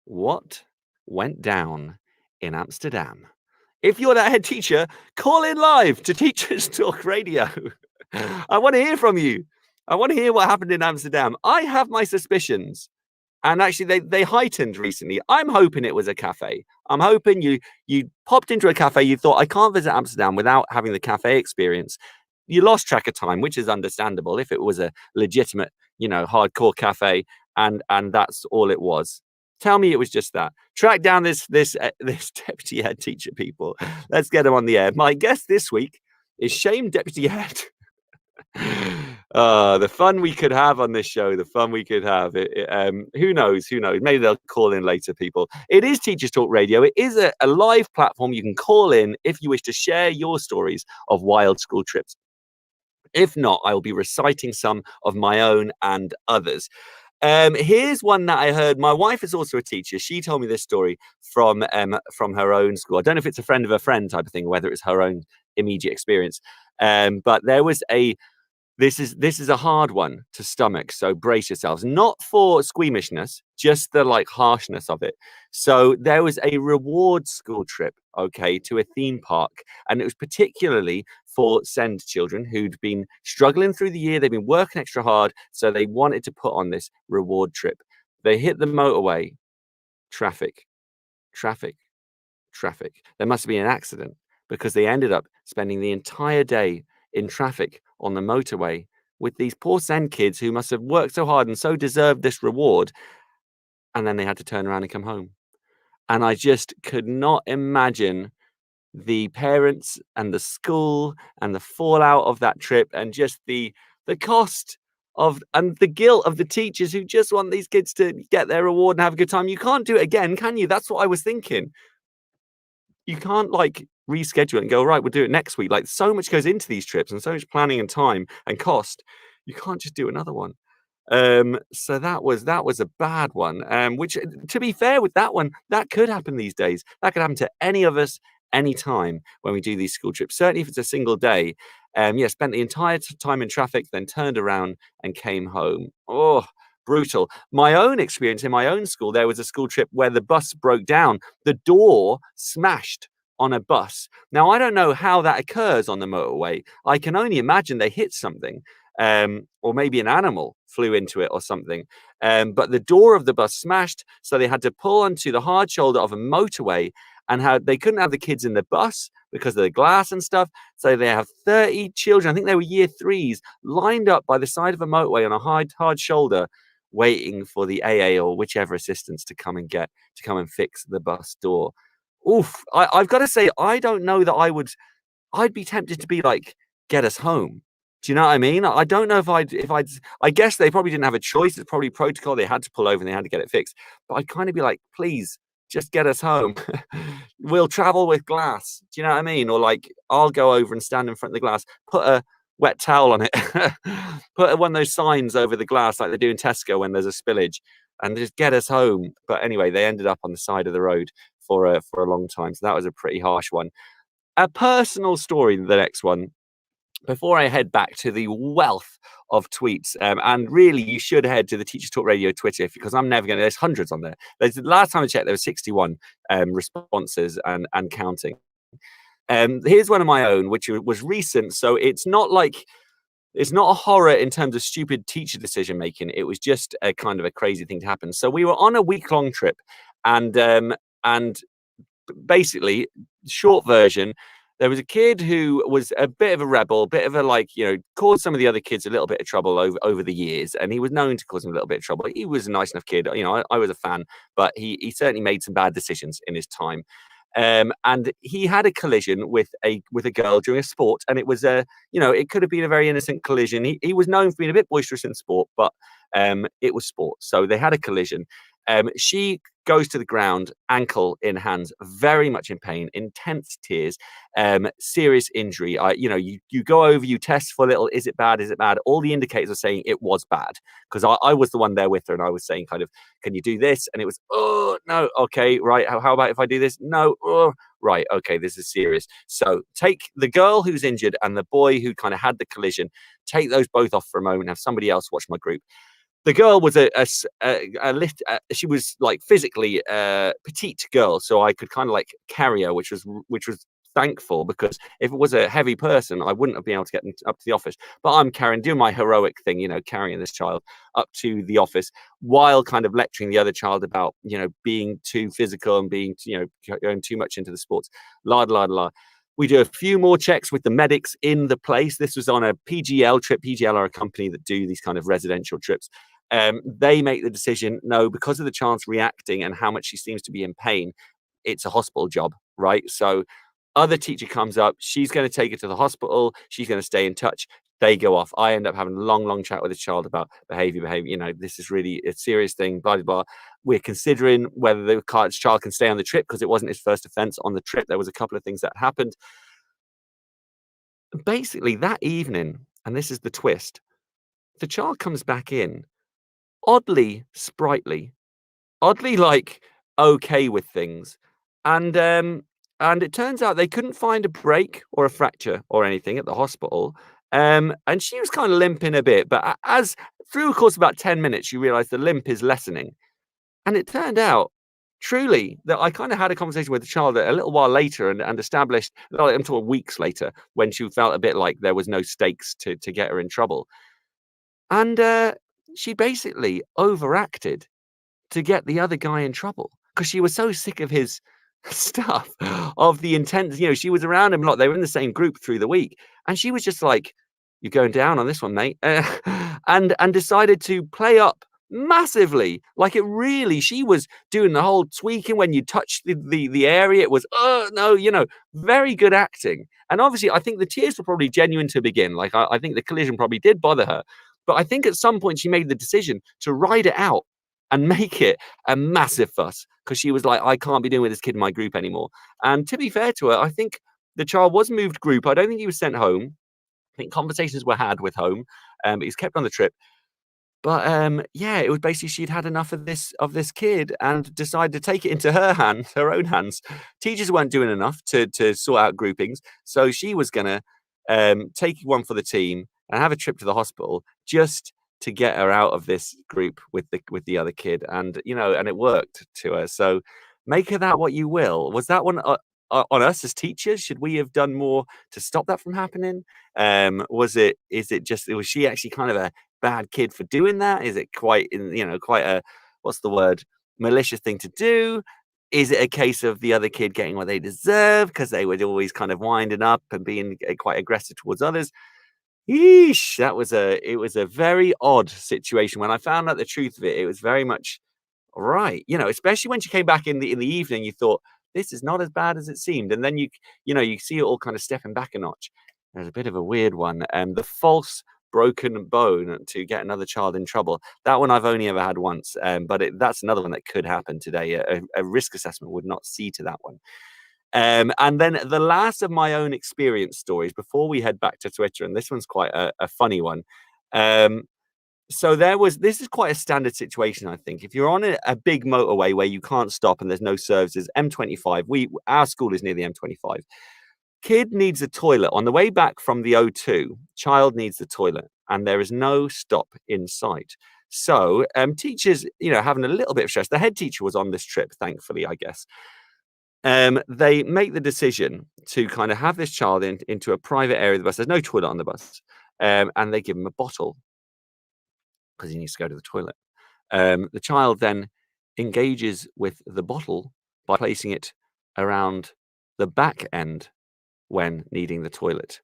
What went down in Amsterdam? If you're that head teacher, call in live to Teachers Talk Radio. I want to hear from you. I want to hear what happened in Amsterdam. I have my suspicions. And actually, they heightened recently. I'm hoping it was a cafe. I'm hoping you popped into a cafe. You thought, I can't visit Amsterdam without having the cafe experience. You lost track of time, which is understandable if it was a legitimate, hardcore cafe, and that's all it was. Tell me it was just that. Track down this deputy head teacher, people. Let's get him on the air. My guest this week is Shame Deputy Head. The fun we could have on this show, the fun we could have. Who knows? Maybe they'll call in later, people. It is Teachers Talk Radio. It is a live platform. You can call in if you wish to share your stories of wild school trips. If not, I will be reciting some of my own and others. Here's one that I heard. My wife is also a teacher. She told me this story from her own school. I don't know if it's a friend of a friend type of thing, whether it's her own immediate experience. But there was this is a hard one to stomach, so brace yourselves. Not for squeamishness, just the harshness of it. So there was a reward school trip, to a theme park, and it was particularly for SEND children who'd been struggling through the year. They've been working extra hard, so they wanted to put on this reward trip. They hit the motorway. Traffic. There must have been an accident, because they ended up spending the entire day in traffic on the motorway with these poor SEND kids who must have worked so hard and so deserved this reward, and then they had to turn around and come home. And I just could not imagine the parents and the school and the fallout of that trip, and just the cost of and the guilt of the teachers who just want these kids to get their reward and have a good time. You can't do it again, can you? That's what I was thinking. You can't reschedule it and go, right, we'll do it next week. So much goes into these trips and so much planning and time and cost. You can't just do another one. So that was a bad one. Which, to be fair with that one, that could happen these days. That could happen to any of us, anytime when we do these school trips. Certainly if it's a single day. Spent the entire time in traffic, then turned around and came home. Oh, brutal. My own experience in my own school, there was a school trip where the bus broke down. The door smashed on a bus. Now, I don't know how that occurs on the motorway. I can only imagine they hit something, or maybe an animal flew into it or something. But the door of the bus smashed, so they had to pull onto the hard shoulder of a motorway, and they couldn't have the kids in the bus because of the glass and stuff. So they have 30 children, I think they were year 3s, lined up by the side of a motorway on a hard shoulder, waiting for the AA or whichever assistance to come and fix the bus door. Oof! I've got to say, I don't know that I'd be tempted to be get us home. Do you know what I mean? I don't know if I guess they probably didn't have a choice. It's probably protocol. They had to pull over and they had to get it fixed. But I'd kind of be please, just get us home. We'll travel with glass. Do you know what I mean? Or I'll go over and stand in front of the glass, put a wet towel on it, put one of those signs over the glass like they do in Tesco when there's a spillage. and just get us home. But anyway, they ended up on the side of the road for a long time. So that was a pretty harsh one. A personal story, the next one, before I head back to the wealth of tweets, and really you should head to the Teachers Talk Radio Twitter, because I'm never going to, there's hundreds on there. The last time I checked, there were 61 responses and counting. Here's one of my own, which was recent. So it's not a horror in terms of stupid teacher decision making. It was just a kind of a crazy thing to happen. So we were on a week-long trip, and basically, short version, there was a kid who was a bit of a rebel, bit of a caused some of the other kids a little bit of trouble over the years, and he was known to cause them a little bit of trouble. He was a nice enough kid, I was a fan, but he certainly made some bad decisions in his time. And he had a collision with a girl during a sport, and it was it could have been a very innocent collision. He was known for being a bit boisterous in sport, but it was sport, so they had a collision. She goes to the ground, ankle in hands, very much in pain, intense tears, serious injury. You go over, you test for a little, is it bad? Is it bad? All the indicators are saying it was bad, because I was the one there with her, and I was saying kind of, can you do this? And it was, oh, no, okay, right. How about if I do this? No, oh, right, okay, this is serious. So take the girl who's injured and the boy who kind of had the collision, take those both off for a moment, have somebody else watch my group. The girl was she was like physically petite girl, so I could kind of like carry her, which was thankful, because if it was a heavy person, I wouldn't have been able to get them up to the office. But I'm doing my heroic thing, carrying this child up to the office while kind of lecturing the other child about, being too physical and being, going too much into the sports. La la la. We do a few more checks with the medics in the place. This was on a PGL trip. PGL are a company that do these kind of residential trips. They make the decision, no, because of the child's reacting and how much she seems to be in pain, it's a hospital job, right? So other teacher comes up, she's going to take her to the hospital, she's going to stay in touch. They go off. I end up having a long chat with the child about behavior. This is really a serious thing, blah, blah, blah. We're considering whether the child can stay on the trip, because it wasn't his first offense on the trip. There was a couple of things that happened. Basically, that evening, and this is the twist, the child comes back in, oddly sprightly, oddly okay with things. And it turns out they couldn't find a break or a fracture or anything at the hospital. And she was kind of limping a bit, but as through a course of about 10 minutes, you realize the limp is lessening. And it turned out truly that I kind of had a conversation with the child a little while later and established, I'm talking weeks later, when she felt a bit like there was no stakes to get her in trouble. And she basically overacted to get the other guy in trouble, because she was so sick of his stuff, of the intense, she was around him a lot. They were in the same group through the week, and she was just like, you're going down on this one, mate. And decided to play up massively. Like, it really, she was doing the whole tweaking when you touched the area. It was, oh no, very good acting. And obviously I think the tears were probably genuine to begin. Like, I think the collision probably did bother her, but I think at some point she made the decision to ride it out and make it a massive fuss, because she was like, I can't be doing with this kid in my group anymore. And to be fair to her, I think the child was moved group. I don't think he was sent home. I think conversations were had with home, but he's kept on the trip. But yeah, it was basically she'd had enough of this kid and decided to take it into her own hands. Teachers weren't doing enough to sort out groupings, so she was gonna take one for the team and have a trip to the hospital just to get her out of this group with the other kid. And and it worked to her. So make of that what you will. Was that one on us as teachers? Should we have done more to stop that from happening? Was she actually kind of a bad kid for doing that? Is it quite a, what's the word, malicious thing to do? Is it a case of the other kid getting what they deserve because they were always kind of winding up and being quite aggressive towards others? Yeesh, it was a very odd situation. When I found out the truth of it, it was very much right. Especially when she came back in the evening, you thought, this is not as bad as it seemed. And then you see it all kind of stepping back a notch. There's a bit of a weird one. The false broken bone to get another child in trouble. That one I've only ever had once. But that's another one that could happen today. A risk assessment would not see to that one. And then the last of my own experience stories before we head back to Twitter, and this one's quite a funny one. So this is quite a standard situation, I think. If you're on a big motorway where you can't stop and there's no services, M25, our school is near the M25. Kid needs a toilet on the way back from the O2. Child needs the toilet, and there is no stop in sight. So teachers, having a little bit of stress. The head teacher was on this trip, thankfully, I guess. They make the decision to kind of have this child into a private area of the bus. There's no toilet on the bus, and they give him a bottle because he needs to go to the toilet. The child then engages with the bottle by placing it around the back end when needing the toilet.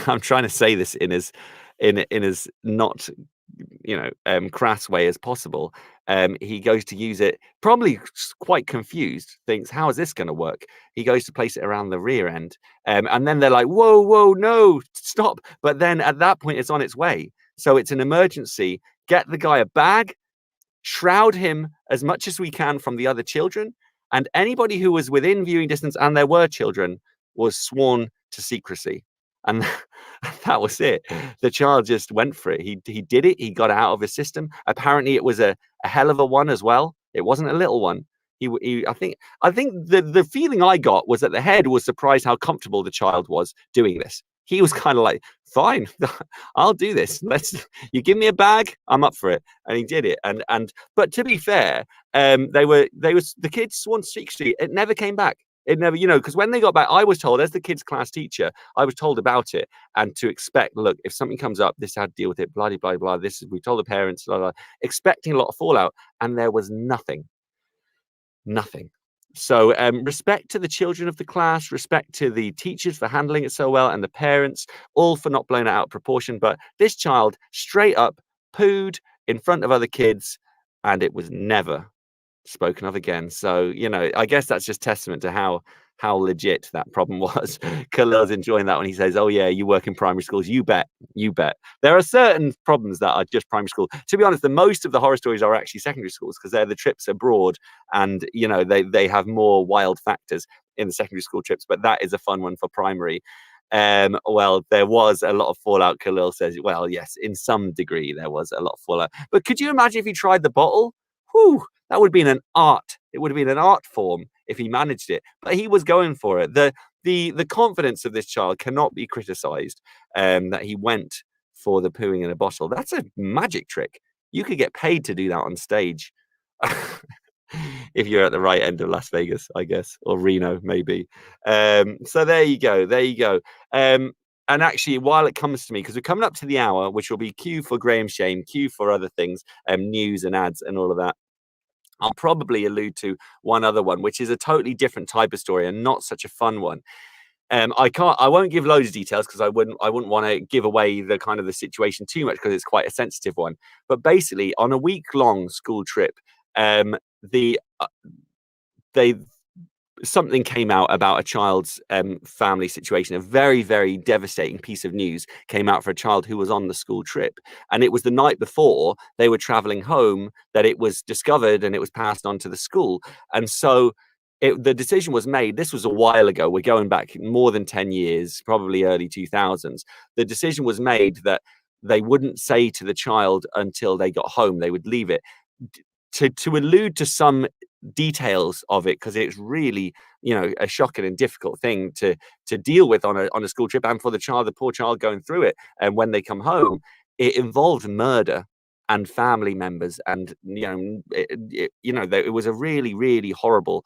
I'm trying to say this in as not crass way as possible. He goes to use it, probably quite confused, thinks, how is this going to work? He goes to place it around the rear end, and then they're like, whoa, no, stop. But then at that point, it's on its way. So it's an emergency. Get the guy a bag, shroud him as much as we can from the other children, and anybody who was within viewing distance, and there were children, was sworn to secrecy. And that was it. The child just went for it. He did it. He got out of his system. Apparently, it was a hell of a one as well. It wasn't a little one. I think the feeling I got was that the head was surprised how comfortable the child was doing this. He was kind of like, fine, I'll do this. You give me a bag, I'm up for it. And he did it. But to be fair, the kids sworn to secrecy. It never came back. It never, because when they got back, I was told, as the kids' class teacher, I was told about it and to expect, look, if something comes up, this is how to deal with it, blah, blah, blah. We told the parents, blah, blah, expecting a lot of fallout, and there was nothing. So respect to the children of the class, respect to the teachers for handling it so well, and the parents, all for not blowing it out of proportion. But this child straight up pooed in front of other kids, and it was never spoken of again. So, I guess that's just testament to how legit that problem was. Khalil's enjoying that when he says, oh yeah, you work in primary schools. You bet. There are certain problems that are just primary school. To be honest, the most of the horror stories are actually secondary schools, because they're the trips abroad, and they have more wild factors in the secondary school trips. But that is a fun one for primary. Well, there was a lot of fallout. Khalil says, well, yes, in some degree there was a lot of fallout. But could you imagine if he tried the bottle? Whew, that would have been an art. It would have been an art form if he managed it. But he was going for it. The confidence of this child cannot be criticized. That he went for the pooing in a bottle. That's a magic trick. You could get paid to do that on stage. If you're at the right end of Las Vegas, I guess, or Reno, maybe. So there you go. And actually, while it comes to me, because we're coming up to the hour, which will be Q for Graham Shame, Q for other things, news and ads and all of that, I'll probably allude to one other one, which is a totally different type of story and not such a fun one. I won't give loads of details because I wouldn't want to give away the kind of the situation too much, because it's quite a sensitive one. But basically, on a week-long school trip, something came out about a child's family situation. A very, very devastating piece of news came out for a child who was on the school trip. And it was the night before they were traveling home that it was discovered, and it was passed on to the school. And so the decision was made. This was a while ago. We're going back more than 10 years, probably early 2000s. The decision was made that they wouldn't say to the child until they got home. They would leave it to allude to some details of it, because it's really a shocking and difficult thing to deal with on a school trip, and for the poor child going through it. And when they come home, it involved murder and family members, and it was a really, really horrible,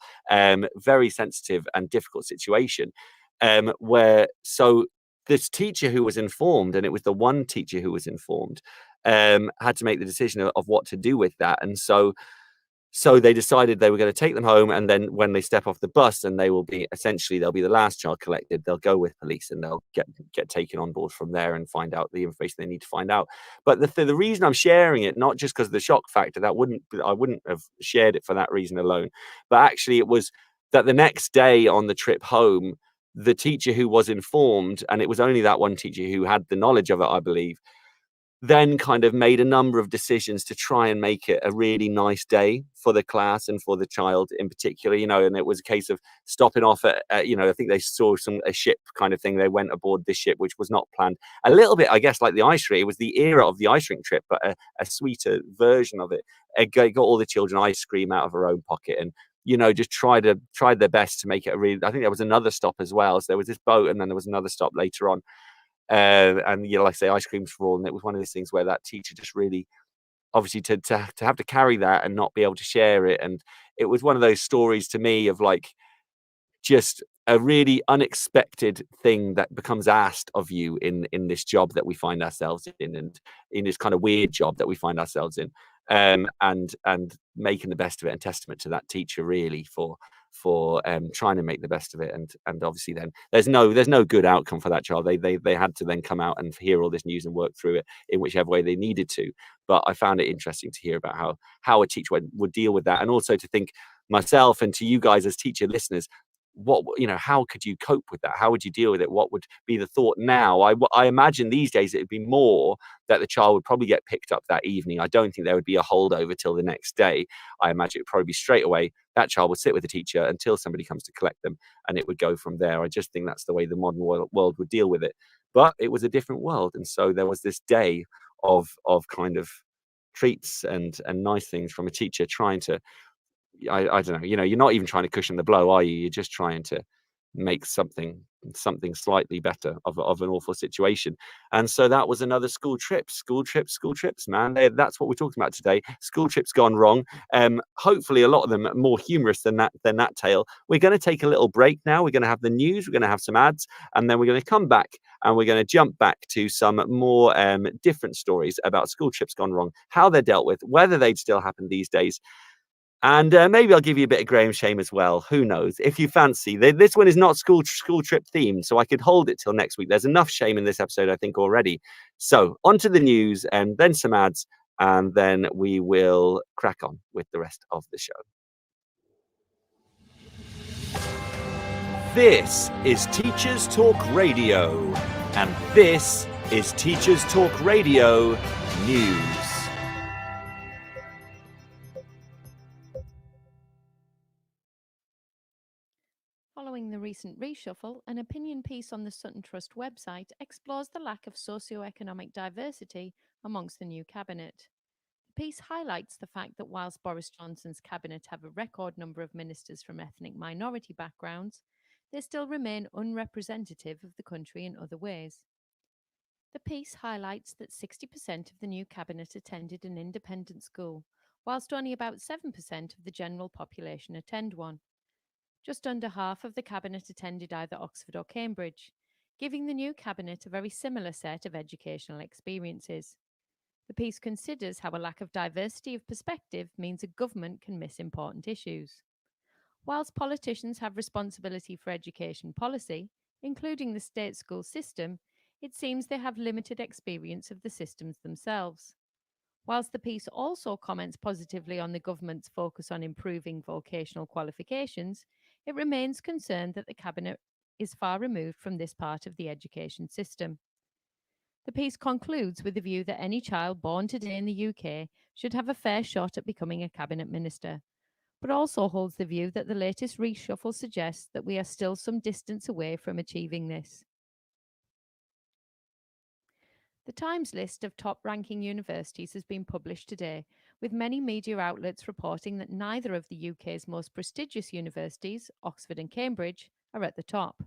very sensitive and difficult situation, where this teacher who was informed, and it was the one teacher who was informed, had to make the decision of what to do with that. And so they decided they were going to take them home, and then when they step off the bus, and they'll be the last child collected, they'll go with police, and they'll get taken on board from there and find out the information they need to find out. But the reason I'm sharing it, not just because of the shock factor, I wouldn't have shared it for that reason alone, but actually it was that the next day on the trip home, the teacher who was informed, and it was only that one teacher who had the knowledge of it, I believe, then kind of made a number of decisions to try and make it a really nice day for the class and for the child in particular, and it was a case of stopping off at I think they saw a ship kind of thing. They went aboard this ship, which was not planned. A little bit, I guess, like the ice rink. It was the era of the ice rink trip, but a sweeter version of it. It got all the children ice cream out of her own pocket, and just tried their best to make it a really. I think there was another stop as well. So there was this boat, and then there was another stop later on. And like I say, ice creams for all, and it was one of those things where that teacher just really, obviously, to have to carry that and not be able to share it, and it was one of those stories to me of like just a really unexpected thing that becomes asked of you in this job that we find ourselves in, and in this kind of weird job that we find ourselves in, and making the best of it, and testament to that teacher really for trying to make the best of it. And obviously then there's no good outcome for that child. They had to then come out and hear all this news and work through it in whichever way they needed to. But I found it interesting to hear about how a teacher would deal with that, and also to think myself and to you guys as teacher listeners, how could you cope with that? How would you deal with it? What would be the thought now? I imagine these days it would be more that the child would probably get picked up that evening. I don't think there would be a holdover till the next day. I imagine it would probably be straight away. That child would sit with the teacher until somebody comes to collect them, and it would go from there. I just think that's the way the modern world would deal with it. But it was a different world, and so there was this day of kind of treats and nice things from a teacher trying to, I don't know, you're not even trying to cushion the blow, are you? You're just trying to make something slightly better of an awful situation. And so that was another school trips, man. That's what we're talking about today. School trips gone wrong. Hopefully a lot of them are more humorous than that tale. We're going to take a little break now. We're going to have the news, we're going to have some ads, and then we're going to come back and we're going to jump back to some more different stories about school trips gone wrong, how they're dealt with, whether they'd still happen these days. And maybe I'll give you a bit of Graham Shame as well. Who knows? If you fancy. This one is not school trip themed, so I could hold it till next week. There's enough shame in this episode, I think, already. So on to the news, and then some ads, and then we will crack on with the rest of the show. This is Teachers Talk Radio, and this is Teachers Talk Radio News. Following the recent reshuffle, an opinion piece on the Sutton Trust website explores the lack of socio-economic diversity amongst the new cabinet. The piece highlights the fact that whilst Boris Johnson's cabinet have a record number of ministers from ethnic minority backgrounds, they still remain unrepresentative of the country in other ways. The piece highlights that 60% of the new cabinet attended an independent school, whilst only about 7% of the general population attend one. Just under half of the cabinet attended either Oxford or Cambridge, giving the new cabinet a very similar set of educational experiences. The piece considers how a lack of diversity of perspective means a government can miss important issues. Whilst politicians have responsibility for education policy, including the state school system, it seems they have limited experience of the systems themselves. Whilst the piece also comments positively on the government's focus on improving vocational qualifications, it remains concerned that the Cabinet is far removed from this part of the education system. The piece concludes with the view that any child born today in the UK should have a fair shot at becoming a Cabinet Minister, but also holds the view that the latest reshuffle suggests that we are still some distance away from achieving this. The Times list of top-ranking universities has been published today, with many media outlets reporting that neither of the UK's most prestigious universities, Oxford and Cambridge, are at the top.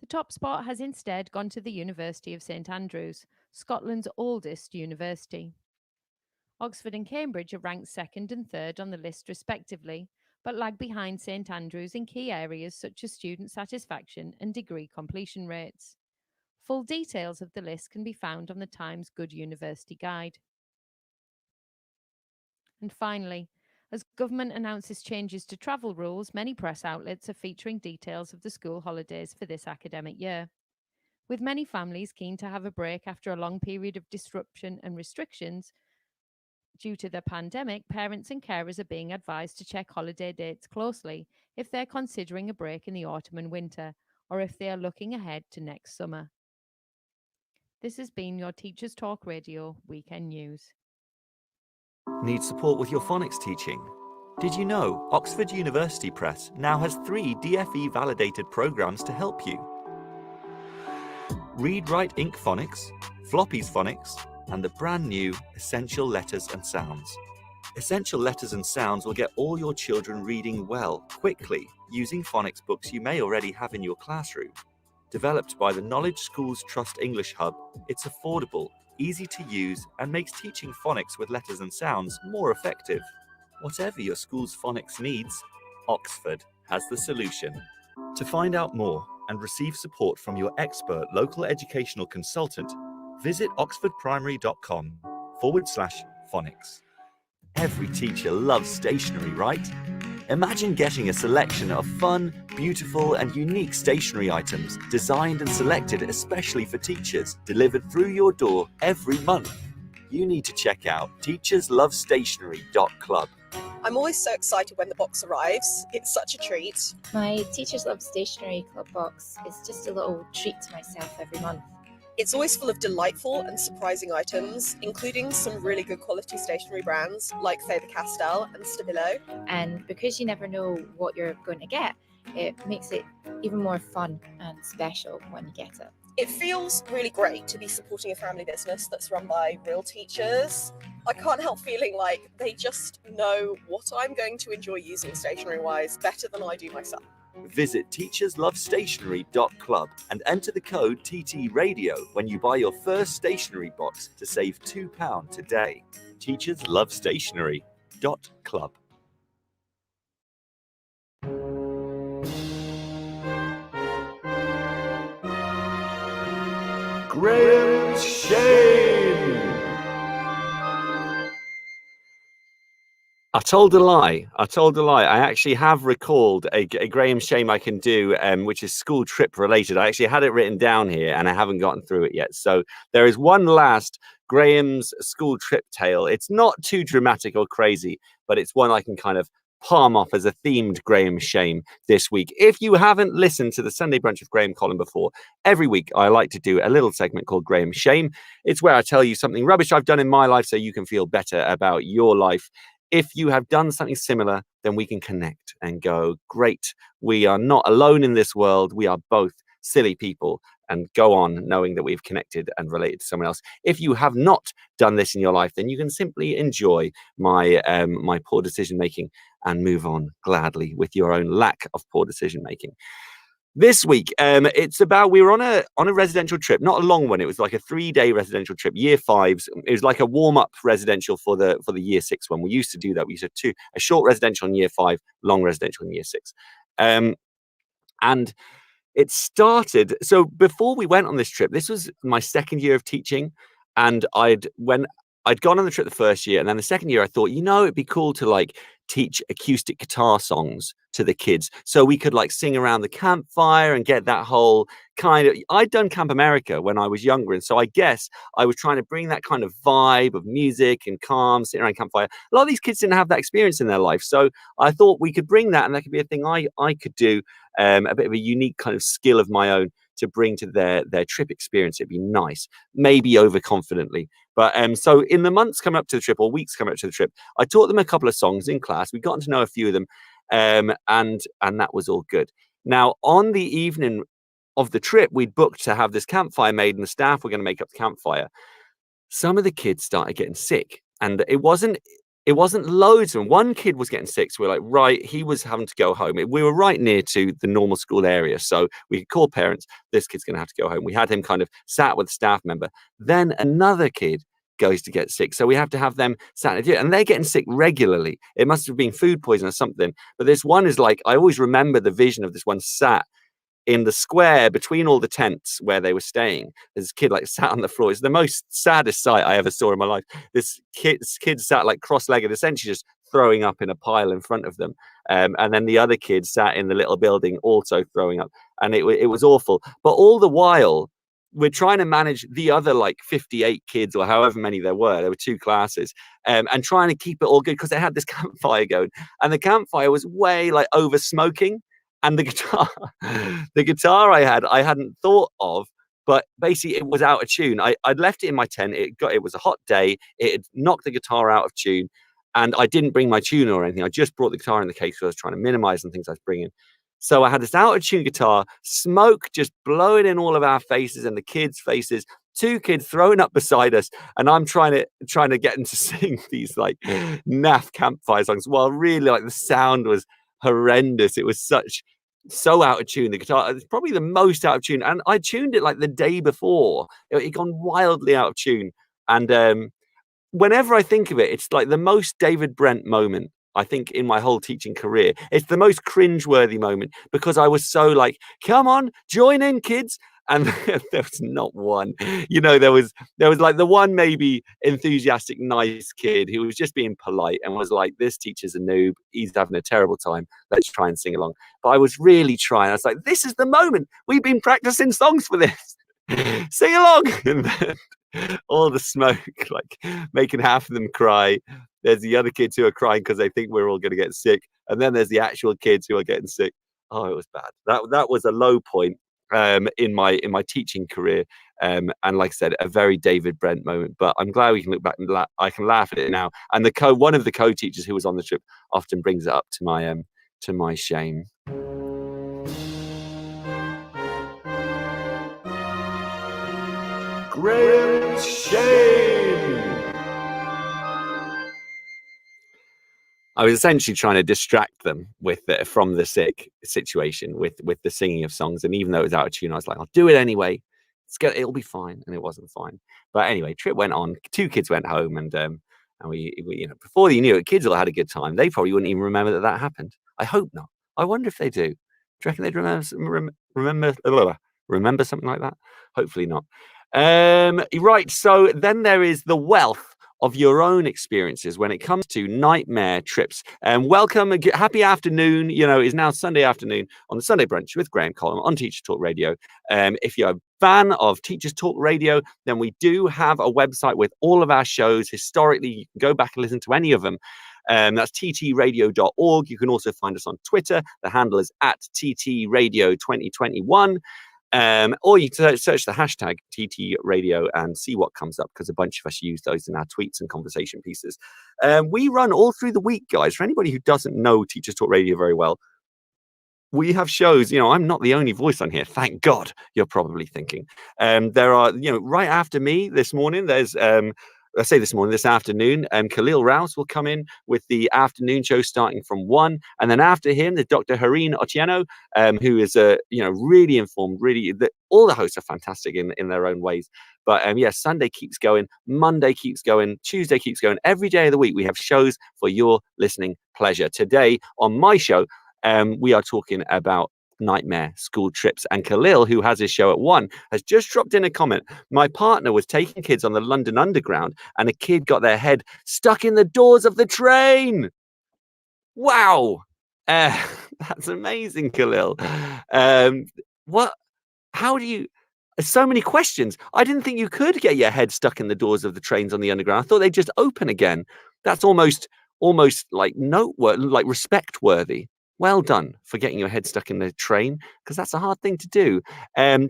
The top spot has instead gone to the University of St Andrews, Scotland's oldest university. Oxford and Cambridge are ranked second and third on the list respectively, but lag behind St Andrews in key areas such as student satisfaction and degree completion rates. Full details of the list can be found on the Times Good University Guide. And finally, as government announces changes to travel rules, many press outlets are featuring details of the school holidays for this academic year. With many families keen to have a break after a long period of disruption and restrictions due to the pandemic, parents and carers are being advised to check holiday dates closely if they're considering a break in the autumn and winter, or if they are looking ahead to next summer. This has been your Teachers Talk Radio Weekend News. Need support with your phonics teaching? Did you know Oxford University Press now has 3 DFE validated programs to help you? Read Write Inc Phonics, Floppy's Phonics, and the brand new Essential Letters and Sounds. Essential Letters and Sounds will get all your children reading well, quickly, using phonics books you may already have in your classroom. Developed by the Knowledge Schools Trust English Hub, it's affordable, easy to use, and makes teaching phonics with letters and sounds more effective. Whatever your school's phonics needs, Oxford has the solution. To find out more and receive support from your expert local educational consultant, visit oxfordprimary.com/phonics. Every teacher loves stationery, right? Imagine getting a selection of fun, beautiful, and unique stationery items designed and selected especially for teachers, delivered through your door every month. You need to check out teacherslovestationery.club. I'm always so excited when the box arrives. It's such a treat. My Teachers Love Stationery Club box is just a little treat to myself every month. It's always full of delightful and surprising items, including some really good quality stationery brands like Faber-Castell and Stabilo. And because you never know what you're going to get, it makes it even more fun and special when you get it. It feels really great to be supporting a family business that's run by real teachers. I can't help feeling like they just know what I'm going to enjoy using stationery-wise better than I do myself. Visit teacherslovestationery.club and enter the code TTRadio when you buy your first stationery box to save £2 today. teacherslovestationery.club. Graham's Shame! I told a lie. I actually have recalled a Graham Shame I can do, which is school trip related. I actually had it written down here and I haven't gotten through it yet. So there is one last Graham's school trip tale. It's not too dramatic or crazy, but it's one I can kind of palm off as a themed Graham Shame this week. If you haven't listened to the Sunday Brunch with Graham column before, every week I like to do a little segment called Graham Shame. It's where I tell you something rubbish I've done in my life so you can feel better about your life. If you have done something similar, then we can connect and go, great, we are not alone in this world. We are both silly people, and go on knowing that we've connected and related to someone else. If you have not done this in your life, then you can simply enjoy my my poor decision making and move on gladly with your own lack of poor decision making. This week, it's about, we were on a residential trip, not a long one. It was like a 3-day residential trip, year 5s. It was like a warm-up residential for the year 6 one. We used to do that. We used to a short residential in year 5, long residential in year 6. And it started, so before we went on this trip, this was my second year of teaching, and I'd gone on the trip the first year, and then the second year I thought, it'd be cool to like teach acoustic guitar songs to the kids, so we could like sing around the campfire and get that whole kind of, I'd done Camp America when I was younger, and so I guess I was trying to bring that kind of vibe of music and calm, sitting around campfire. A lot of these kids didn't have that experience in their life, so I thought we could bring that, and that could be a thing I could do, a bit of a unique kind of skill of my own to bring to their trip experience. It'd be nice, maybe overconfidently. But so in the months coming up to the trip, or weeks coming up to the trip, I taught them a couple of songs in class. We'd gotten to know a few of them, and that was all good. Now, on the evening of the trip, we'd booked to have this campfire made, and the staff were going to make up the campfire. Some of the kids started getting sick, and it wasn't loads of them. One kid was getting sick, so we're like, right, he was having to go home. We were right near to the normal school area, so we could call parents. This kid's going to have to go home. We had him kind of sat with a staff member. Then another kid goes to get sick, so we have to have them sat, and they're getting sick regularly. It must have been food poison or something. But this one is like, I always remember the vision of this one sat in the square between all the tents where they were staying. This kid like sat on the floor. It's the most saddest sight I ever saw in my life. This kid sat like cross-legged, essentially just throwing up in a pile in front of them. And then the other kid sat in the little building also throwing up. And it was awful. But all the while, we're trying to manage the other like 58 kids or however many there were 2 classes, and trying to keep it all good because they had this campfire going. And the campfire was way like over smoking. And the guitar I hadn't thought of, but basically it was out of tune. I'd left it in my tent. It was a hot day. It had knocked the guitar out of tune, and I didn't bring my tuner or anything. I just brought the guitar in the case because I was trying to minimize the things I was bringing. So I had this out of tune guitar, smoke just blowing in all of our faces and the kids' faces. 2 kids throwing up beside us, and I'm trying to get them to sing these like naff campfire songs, while really like the sound was horrendous. It was so out of tune. The guitar, it's probably the most out of tune, and I tuned it like the day before. It gone wildly out of tune, and whenever I think of it, it's like the most David Brent moment, I think, in my whole teaching career. It's the most cringeworthy moment because I was so like, come on, join in, kids. And there was not one. There was like the one maybe enthusiastic, nice kid who was just being polite and was like, this teacher's a noob. He's having a terrible time. Let's try and sing along. But I was really trying. I was like, this is the moment. We've been practicing songs for this. Sing along. And then all the smoke, like making half of them cry. There's the other kids who are crying because they think we're all going to get sick. And then there's the actual kids who are getting sick. Oh, it was bad. That was a low point in my teaching career, and like I said, a very David Brent moment. But I'm glad we can look back and I can laugh at it now. And one of the co-teachers who was on the trip often brings it up to my shame. Graham's shame. I was essentially trying to distract them from the sick situation with the singing of songs, and even though it was out of tune, I was like, I'll do it anyway. It'll be fine, and it wasn't fine. But anyway, trip went on. 2 kids went home, and we before you knew it, kids all had a good time. They probably wouldn't even remember that happened. I hope not. I wonder if they do. Do you reckon they'd remember something like that? Hopefully not. Right. So then there is the wealth of your own experiences when it comes to nightmare trips. Welcome, happy afternoon. It's now Sunday afternoon on the Sunday Brunch with Graham Columb on Teachers Talk Radio. If you're a fan of Teachers Talk Radio, then we do have a website with all of our shows. Historically, you can go back and listen to any of them. That's ttradio.org. You can also find us on Twitter. The handle is @ttradio2021. Or you search the hashtag TT Radio and see what comes up, because a bunch of us use those in our tweets and conversation pieces. We run all through the week, guys. For anybody who doesn't know Teachers Talk Radio very well, we have shows. I'm not the only voice on here. Thank God, you're probably thinking. There are, right after me this morning, there's this afternoon, Khalil Rouse will come in with the afternoon show starting from 1, and then after him, there's Dr. Hareen Otieno, who is really informed. All the hosts are fantastic in their own ways. But Sunday keeps going, Monday keeps going, Tuesday keeps going. Every day of the week, we have shows for your listening pleasure. Today on my show, we are talking about nightmare school trips, and Khalil, who has his show at 1, has just dropped in a comment. My partner was taking kids on the London Underground, and a kid got their head stuck in the doors of the train. Wow. That's amazing, Khalil. How do you, so many questions. I didn't think you could get your head stuck in the doors of the trains on the Underground. I thought they'd just open again. That's almost like noteworthy, like respect worthy. Well done for getting your head stuck in the train, because that's a hard thing to do.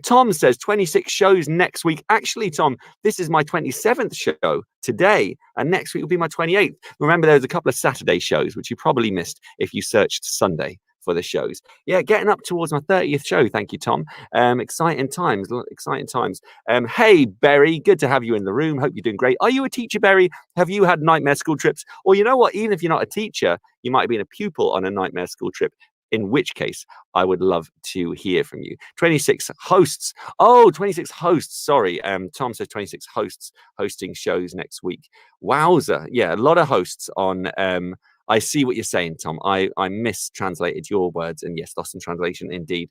Tom says 26 shows next week. Actually, Tom, this is my 27th show today, and next week will be my 28th. Remember, there's a couple of Saturday shows, which you probably missed if you searched Sunday for the shows. Yeah, getting up towards my 30th show. Thank you, Tom. Exciting times. Hey, Berry, good to have you in the room. Hope you're doing great. Are you a teacher, Berry? Have you had nightmare school trips? Or you know what? Even if you're not a teacher, you might have been a pupil on a nightmare school trip, in which case I would love to hear from you. 26 hosts. Oh, 26 hosts. Sorry. Tom says 26 hosts hosting shows next week. Wowza. Yeah, a lot of hosts on... I see what you're saying, Tom. I mistranslated your words, and yes, lost in translation indeed.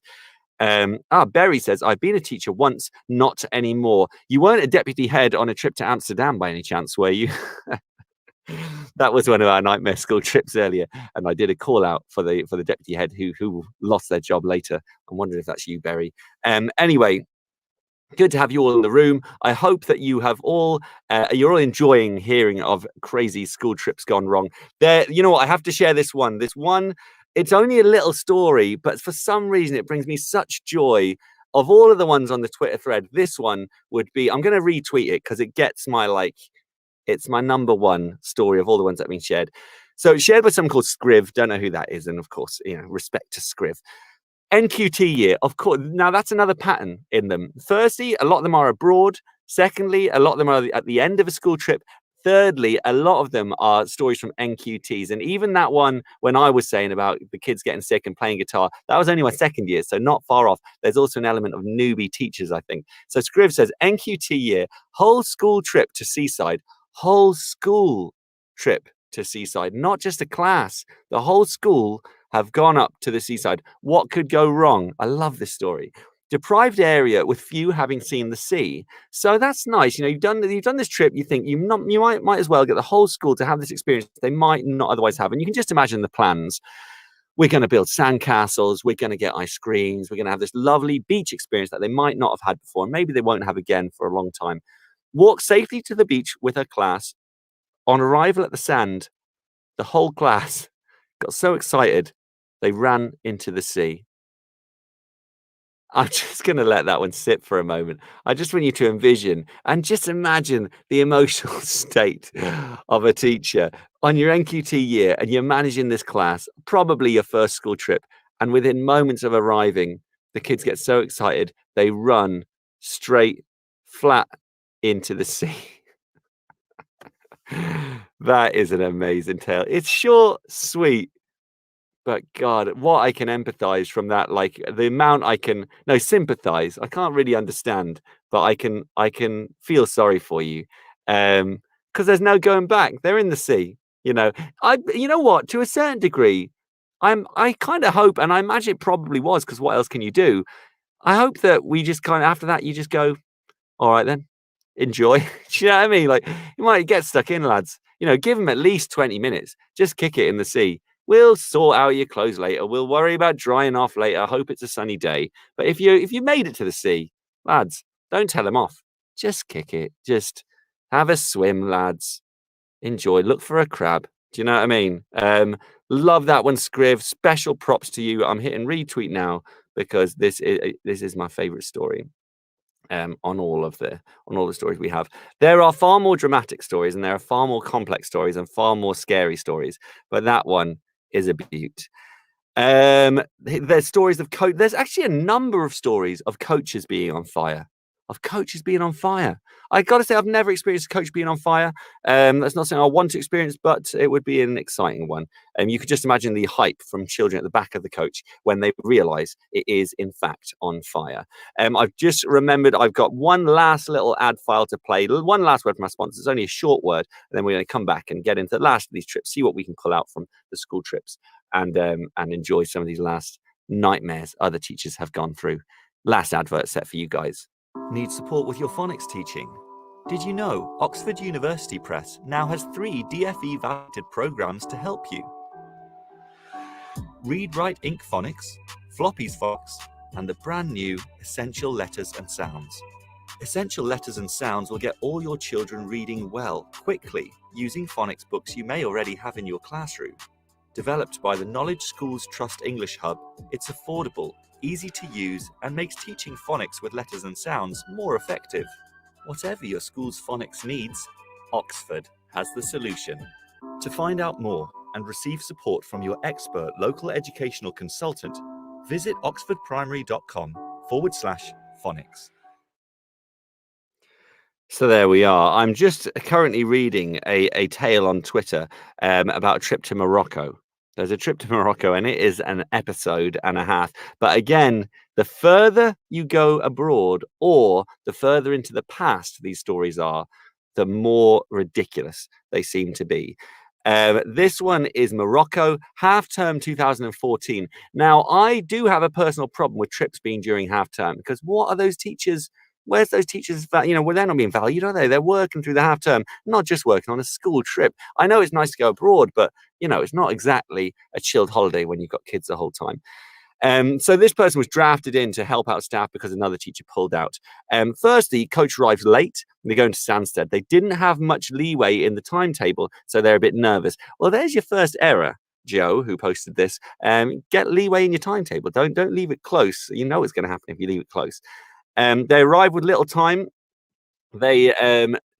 Berry says, I've been a teacher once, not anymore. You weren't a deputy head on a trip to Amsterdam by any chance, were you? That was one of our nightmare school trips earlier, and I did a call out for the deputy head who lost their job later. I'm wondering if that's you, Berry. Anyway, good to have you all in the room. I hope that you have you're all enjoying hearing of crazy school trips gone wrong. You know what? I have to share this one. It's only a little story, but for some reason it brings me such joy. of all of the ones on the Twitter thread, this one would be, I'm going to retweet it because it gets my, like, it's my number one story of all the ones that have been shared. So it's shared by someone called Scriv. Don't know who that is. And of course, you know, respect to Scriv. NQT year, of course. Now that's another pattern in them. Firstly, a lot of them are abroad. Secondly, a lot of them are at the end of a school trip. Thirdly, a lot of them are stories from NQTs. And even that one, when I was saying about the kids getting sick and playing guitar, that was only my second year, so not far off. There's also an element of newbie teachers, I think. So Scriv says, NQT year, whole school trip to Seaside. Whole school trip to Seaside, not just a class. The whole school have gone up to the seaside. What could go wrong? I love this story. Deprived area with few having seen the sea. So that's nice. You know, you've done this trip. You think you might as well get the whole school to have this experience they might not otherwise have. And you can just imagine the plans. We're going to build sandcastles. We're going to get ice creams. We're going to have this lovely beach experience that they might not have had before. And maybe they won't have again for a long time. Walk safely to the beach with her class. On arrival at the sand, the whole class got so excited they ran into the sea. I'm just going to let that one sit for a moment. I just want you to envision and just imagine the emotional state of a teacher on your NQT year, and you're managing this class, probably your first school trip. And within moments of arriving, the kids get so excited, they run straight, flat into the sea. That is an amazing tale. It's short, sweet, but God, what I can empathize from that, like the amount I can sympathize. I can't really understand, but I can feel sorry for you. Because there's no going back. They're in the sea. You know, you know what? To a certain degree, I kind of hope, and I imagine it probably was, because what else can you do? I hope that we just kind of, after that, you just go, all right then, enjoy. Do you know what I mean? Like, you might get stuck in, lads. You know, give them at least 20 minutes. Just kick it in the sea. We'll sort out your clothes later. We'll worry about drying off later. I hope it's a sunny day. But if you made it to the sea, lads, don't tell them off. Just kick it. Just have a swim, lads. Enjoy. Look for a crab. Do you know what I mean? Love that one, Scriv. Special props to you. I'm hitting retweet now because this is my favorite story. On all the stories we have. There are far more dramatic stories, and there are far more complex stories, and far more scary stories. But that one is a beaut. There's stories of there's actually a number of stories of coaches being on fire. I got to say, I've never experienced a coach being on fire. That's not something I want to experience, but it would be an exciting one. You could just imagine the hype from children at the back of the coach when they realize it is, in fact, on fire. I've just remembered I've got one last little ad file to play. One last word from our sponsors. It's only a short word. And then we're going to come back and get into the last of these trips, see what we can pull out from the school trips, and enjoy some of these last nightmares other teachers have gone through. Last advert set for you guys. Need support with your phonics teaching? Did you know Oxford University Press now has 3 DFE validated programs to help you? Read Write Ink Phonics, Floppy's Phonics, and the brand new Essential Letters and Sounds. Essential Letters and Sounds will get all your children reading well, quickly, using phonics books you may already have in your classroom. Developed by the Knowledge Schools Trust English Hub, it's affordable, easy to use, and makes teaching phonics with letters and sounds more effective. Whatever your school's phonics needs, Oxford has the solution. To find out more and receive support from your expert local educational consultant, visit oxfordprimary.com/phonics. So there we are. I'm just currently reading a tale on Twitter about a trip to Morocco. There's a trip to Morocco, and it is an episode and a half. But again, the further you go abroad, or the further into the past these stories are, the more ridiculous they seem to be. This one is Morocco, half-term 2014. Now, I do have a personal problem with trips being during half-term, because what are those teachers? Where's those teachers? You know, well, they're not being valued, are they? They're working through the half term, not just working on a school trip. I know it's nice to go abroad, but, you know, it's not exactly a chilled holiday when you've got kids the whole time. So this person was drafted in to help out staff because another teacher pulled out. Firstly, coach arrives late. They're going to Stansted. They didn't have much leeway in the timetable, so they're a bit nervous. Well, there's your first error. Joe, who posted this, get leeway in your timetable. Don't leave it close. You know what's going to happen if you leave it close. They arrive with little time. They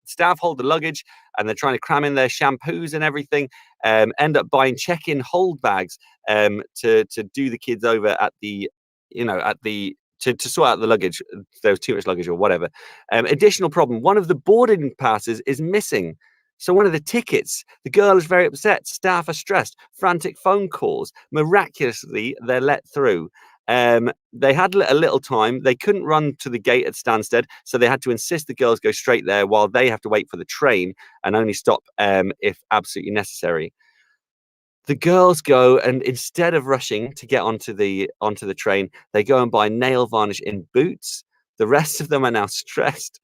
staff hold the luggage and they're trying to cram in their shampoos and everything. End up buying check-in hold bags to do the kids over at the, to sort out the luggage. There was too much luggage or whatever. Additional problem: one of the boarding passes is missing. So one of the tickets, the girl is very upset. Staff are stressed. Frantic phone calls. Miraculously, they're let through. They had a little time. They couldn't run to the gate at Stansted, so they had to insist the girls go straight there while they have to wait for the train and only stop if absolutely necessary. The girls go, and instead of rushing to get onto the train, they go and buy nail varnish in Boots. The rest of them are now stressed.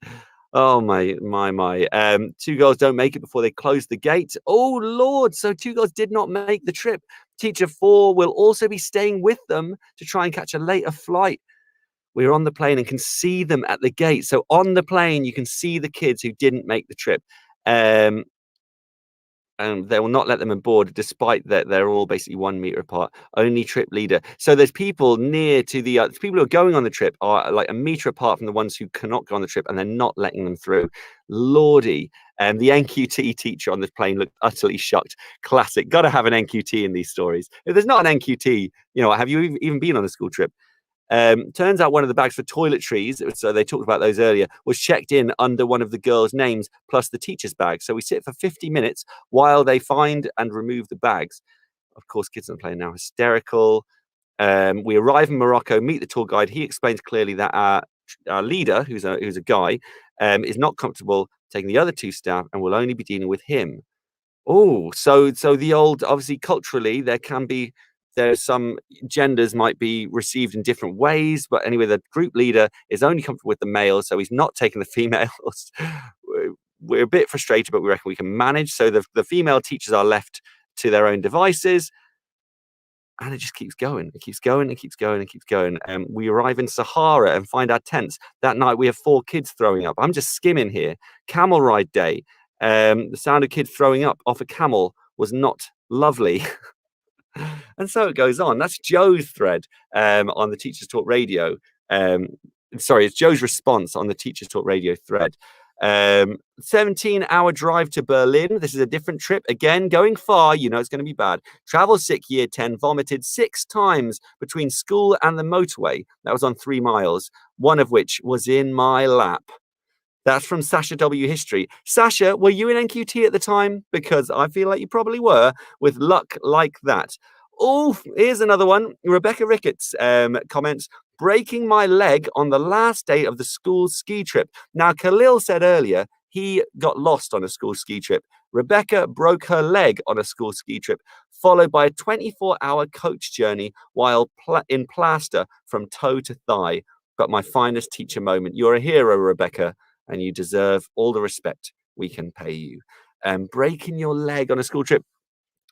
Oh my. Two girls don't make it before they close the gate. Oh Lord, so two girls did not make the trip. Teacher 4 will also be staying with them to try and catch a later flight. We're on the plane and can see them at the gate. So on the plane, you can see the kids who didn't make the trip. And they will not let them on board, despite that they're all basically 1 meter apart. Only trip leader. So there's people near to the people who are going on the trip are like 1 meter apart from the ones who cannot go on the trip, and they're not letting them through. Lordy. And the NQT teacher on this plane looked utterly shocked. Classic. Got to have an NQT in these stories. If there's not an NQT, have you even been on a school trip? Turns out one of the bags for toiletries, so they talked about those earlier, was checked in under one of the girls' names plus the teacher's bag. So we sit for 50 minutes while they find and remove the bags. Of course, kids on the plane now hysterical. We arrive in Morocco, meet the tour guide. He explains clearly that our leader, who's a guy, is not comfortable taking the other 2 staff and will only be dealing with him. Oh, so the old, obviously culturally, there's some genders might be received in different ways, but anyway, the group leader is only comfortable with the males, so he's not taking the females. We're a bit frustrated, but we reckon we can manage. So the female teachers are left to their own devices, and it just keeps going. It keeps going. It keeps going. It keeps going. We arrive in Sahara and find our tents. That night, we have 4 kids throwing up. I'm just skimming here. Camel ride day. The sound of kids throwing up off a camel was not lovely. And so it goes on. That's Joe's thread on the Teachers Talk Radio. Sorry, it's Joe's response on the Teachers Talk Radio thread. 17-hour drive to Berlin. This is a different trip. Again, going far, it's going to be bad. Travel sick year 10, vomited 6 times between school and the motorway. That was on 3 miles, one of which was in my lap. That's from Sasha W. History. Sasha, were you in NQT at the time? Because I feel like you probably were, with luck like that. Oh, here's another one. Rebecca Ricketts comments, breaking my leg on the last day of the school ski trip. Now, Khalil said earlier he got lost on a school ski trip. Rebecca broke her leg on a school ski trip, followed by a 24-hour coach journey while in plaster from toe to thigh. But my finest teacher moment. You're a hero, Rebecca, and you deserve all the respect we can pay you. Breaking your leg on a school trip.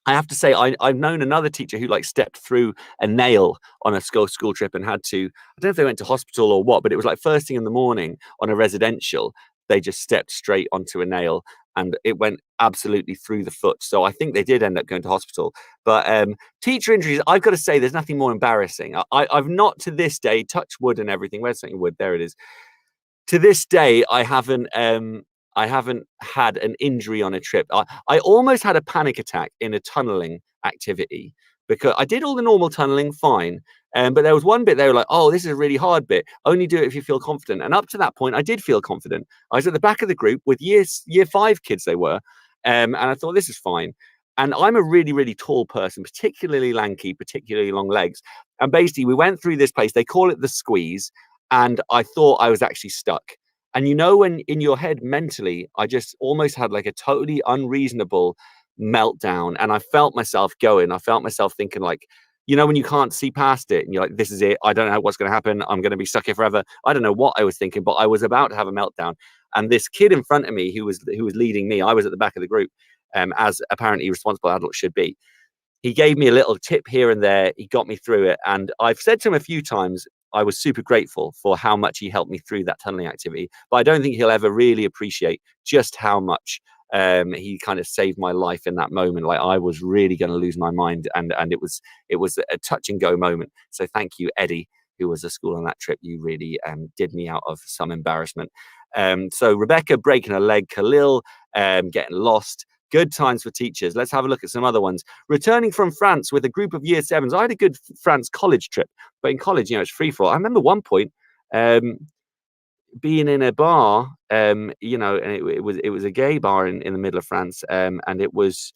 I have to say, I've known another teacher who stepped through a nail on a school trip and had to, I don't know if they went to hospital or what, but it was like first thing in the morning on a residential, they just stepped straight onto a nail and it went absolutely through the foot. So I think they did end up going to hospital. But teacher injuries, I've got to say, there's nothing more embarrassing. I've not to this day, touch wood and everything. Where's something wood? There it is. To this day, I haven't had an injury on a trip. I almost had a panic attack in a tunneling activity because I did all the normal tunneling fine. But there was one bit they were like, oh, this is a really hard bit. Only do it if you feel confident. And up to that point, I did feel confident. I was at the back of the group with year 5 kids they were. And I thought, this is fine. And I'm a really, really tall person, particularly lanky, particularly long legs. And basically, we went through this place. They call it the squeeze. And I thought I was actually stuck. And when in your head mentally, I just almost had like a totally unreasonable meltdown. And I felt myself going. I felt myself thinking when you can't see past it and you're like, this is it. I don't know what's going to happen. I'm going to be stuck here forever. I don't know what I was thinking, but I was about to have a meltdown. And this kid in front of me who was leading me, I was at the back of the group, as apparently responsible adults should be. He gave me a little tip here and there. He got me through it. And I've said to him a few times, I was super grateful for how much he helped me through that tunneling activity. But I don't think he'll ever really appreciate just how much He kind of saved my life in that moment. Like I was really going to lose my mind, and it was a touch and go moment. So thank you, Eddie, who was at school on that trip. You really did me out of some embarrassment. So Rebecca breaking her leg, Khalil getting lost. Good times for teachers. Let's have a look at some other ones. Returning from France with a group of year sevens. I had a good France college trip, but in college, it's free for all. I remember one point being in a bar, and it was a gay bar in the middle of France, and it was.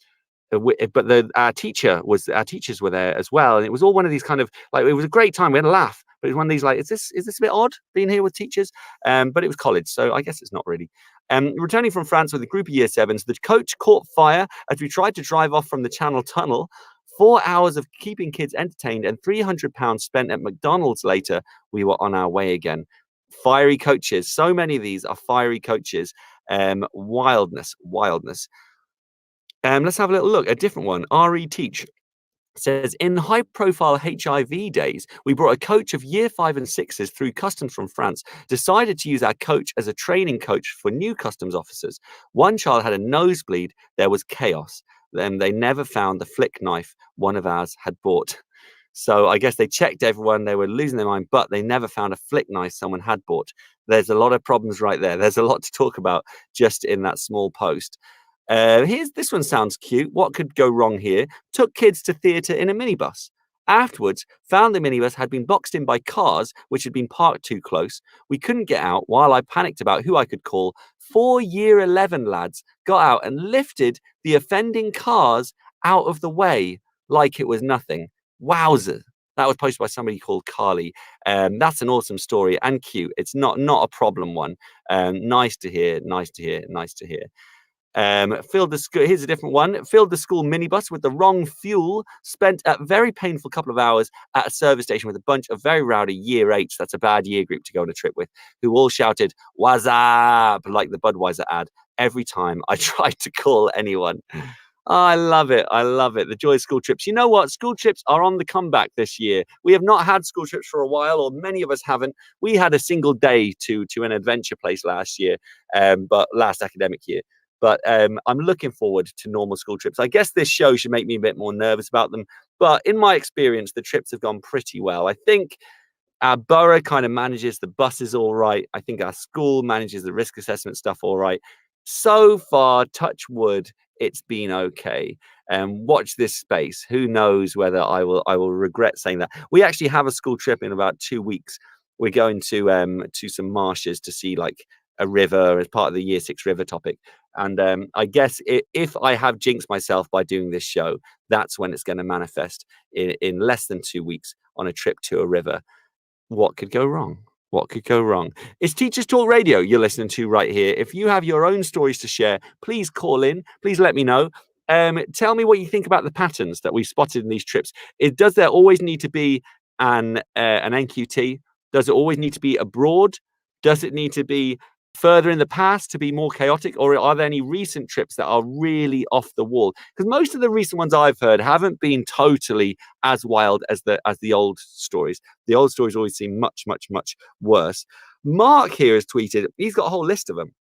But our teachers were there as well, and it was all one of these kind of like, it was a great time. We had a laugh, but it was one of these like, is this a bit odd being here with teachers? But it was college, so I guess it's not really. Returning from France with a group of year sevens, the coach caught fire as we tried to drive off from the Channel Tunnel. 4 hours of keeping kids entertained and £300 spent at McDonald's later, we were on our way again. Fiery coaches. So many of these are fiery coaches. Wildness. Let's have a little look. A different one. RE Teach says, in high-profile HIV days, we brought a coach of year 5 and 6s through customs from France, decided to use our coach as a training coach for new customs officers. One child had a nosebleed. There was chaos. Then they never found the flick knife one of ours had bought. So I guess they checked everyone. They were losing their mind, but they never found a flick knife someone had bought. There's a lot of problems right there. There's a lot to talk about just in that small post. Here's this one. Sounds cute. What could go wrong here? Took kids to theatre in a minibus. Afterwards, found the minibus had been boxed in by cars which had been parked too close. We couldn't get out. While I panicked about who I could call, 4 year 11 lads got out and lifted the offending cars out of the way like it was nothing. Wowzer. That was posted by somebody called Carly. That's an awesome story and cute. It's not a problem one. Nice to hear. Here's a different one. Filled the school minibus with the wrong fuel. Spent a very painful couple of hours at a service station with a bunch of very rowdy year 8s. That's a bad year group to go on a trip with, who all shouted "What's up?" like the Budweiser ad every time I tried to call anyone. Oh, I love it. The joy of school trips. You know what? School trips are on the comeback this year. We have not had school trips for a while, or many of us haven't. We had a single day to an adventure place last year, but last academic year. But I'm looking forward to normal school trips. I guess this show should make me a bit more nervous about them. But in my experience, the trips have gone pretty well. I think our borough kind of manages the buses all right. I think our school manages the risk assessment stuff all right. So far, touch wood, it's been okay. Watch this space. Who knows whether I will regret saying that. We actually have a school trip in about 2 weeks. We're going to some marshes to see like a river as part of the year 6 river topic. And I guess if I have jinxed myself by doing this show, that's when it's going to manifest in less than 2 weeks on a trip to a river. What could go wrong? It's Teachers Talk Radio you're listening to right here. If you have your own stories to share, please call in. Please let me know. Tell me what you think about the patterns that we spotted in these trips. Does there always need to be an NQT? Does it always need to be abroad? Does it need to be further in the past to be more chaotic, or are there any recent trips that are really off the wall? Because most of the recent ones I've heard haven't been totally as wild as the old stories. The old stories always seem much worse. Mark here has tweeted, he's got a whole list of them.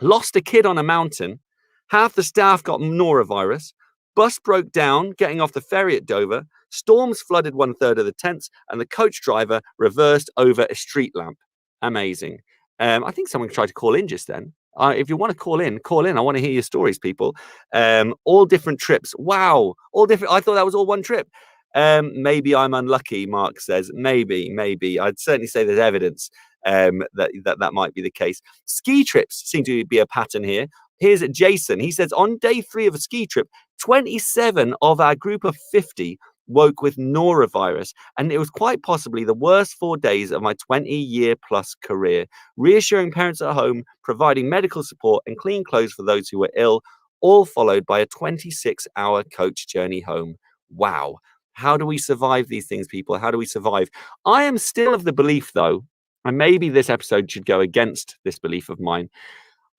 Lost a kid on a mountain. Half the staff got norovirus. Bus broke down getting off the ferry at Dover. Storms flooded 1/3 of the tents, and the coach driver reversed over a street lamp. Amazing. I think someone tried to call in just then. If you want to call in. I want to hear your stories, people. All different trips. Wow. All different. I thought that was all one trip. Maybe I'm unlucky, Mark says. Maybe. I'd certainly say there's evidence that might be the case. Ski trips seem to be a pattern here. Here's Jason. He says, on day 3 of a ski trip, 27 of our group of 50 woke with norovirus, and it was quite possibly the worst 4 days of my 20-year-plus career. Reassuring parents at home, providing medical support and clean clothes for those who were ill, all followed by a 26-hour coach journey home. Wow. How do we survive these things, people? How do we survive? I am still of the belief, though, and maybe this episode should go against this belief of mine,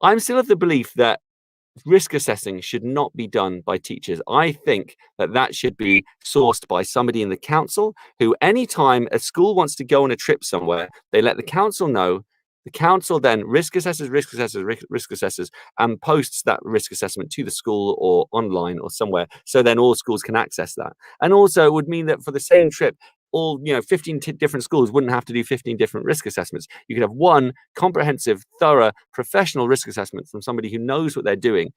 I'm still of the belief that risk assessing should not be done by teachers. I think that should be sourced by somebody in the council who, anytime a school wants to go on a trip somewhere, they let the council know, The council then risk assesses, and posts that risk assessment to the school or online or somewhere. So then all schools can access that. And also it would mean that for the same trip, all 15 different schools wouldn't have to do 15 different risk assessments. You could have one comprehensive, thorough, professional risk assessment from somebody who knows what they're doing,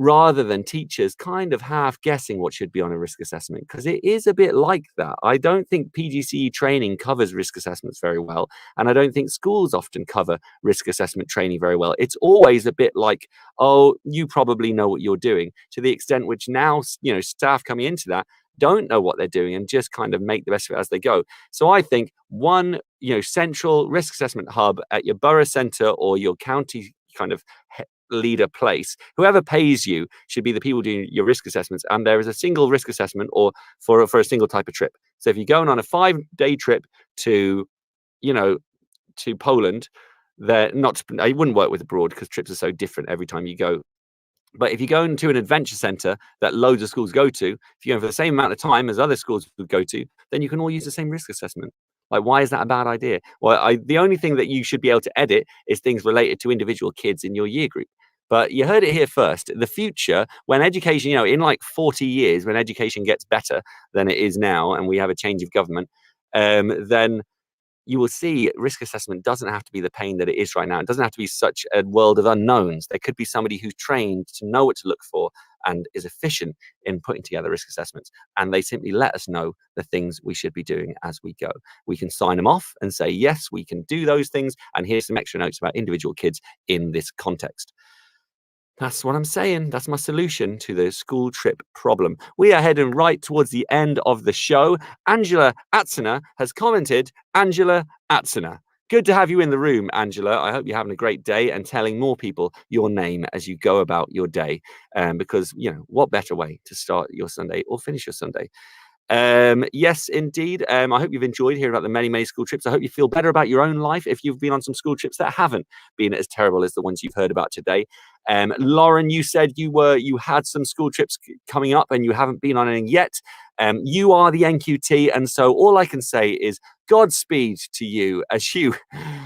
rather than teachers kind of half guessing what should be on a risk assessment, because it is a bit like that. I don't think PGCE training covers risk assessments very well, and I don't think schools often cover risk assessment training very well. It's always a bit like, oh, you probably know what you're doing, to the extent which now, staff coming into that don't know what they're doing and just kind of make the best of it as they go. So I think one, central risk assessment hub at your borough centre or your county kind of leader place, whoever pays you should be the people doing your risk assessments, and there is a single risk assessment or for a single type of trip. So if you're going on a 5-day trip to Poland, I wouldn't work with abroad because trips are so different every time you go. But if you go into an adventure centre that loads of schools go to, if you're going for the same amount of time as other schools would go to, then you can all use the same risk assessment. Like, why is that a bad idea? Well, the only thing that you should be able to edit is things related to individual kids in your year group. But you heard it here first. The future, when education, in like 40 years, when education gets better than it is now, and we have a change of government, then you will see risk assessment doesn't have to be the pain that it is right now. It doesn't have to be such a world of unknowns. There could be somebody who's trained to know what to look for and is efficient in putting together risk assessments. And they simply let us know the things we should be doing as we go. We can sign them off and say, yes, we can do those things. And here's some extra notes about individual kids in this context. That's what I'm saying. That's my solution to the school trip problem. We are heading right towards the end of the show. Angela Atziner has commented, Angela Atziner. Good to have you in the room, Angela. I hope you're having a great day and telling more people your name as you go about your day. Because, what better way to start your Sunday or finish your Sunday? Yes, indeed. I hope you've enjoyed hearing about the many, many school trips. I hope you feel better about your own life if you've been on some school trips that haven't been as terrible as the ones you've heard about today. Lauren, you said you had some school trips coming up and you haven't been on any yet. You are the NQT, and so all I can say is Godspeed to you as you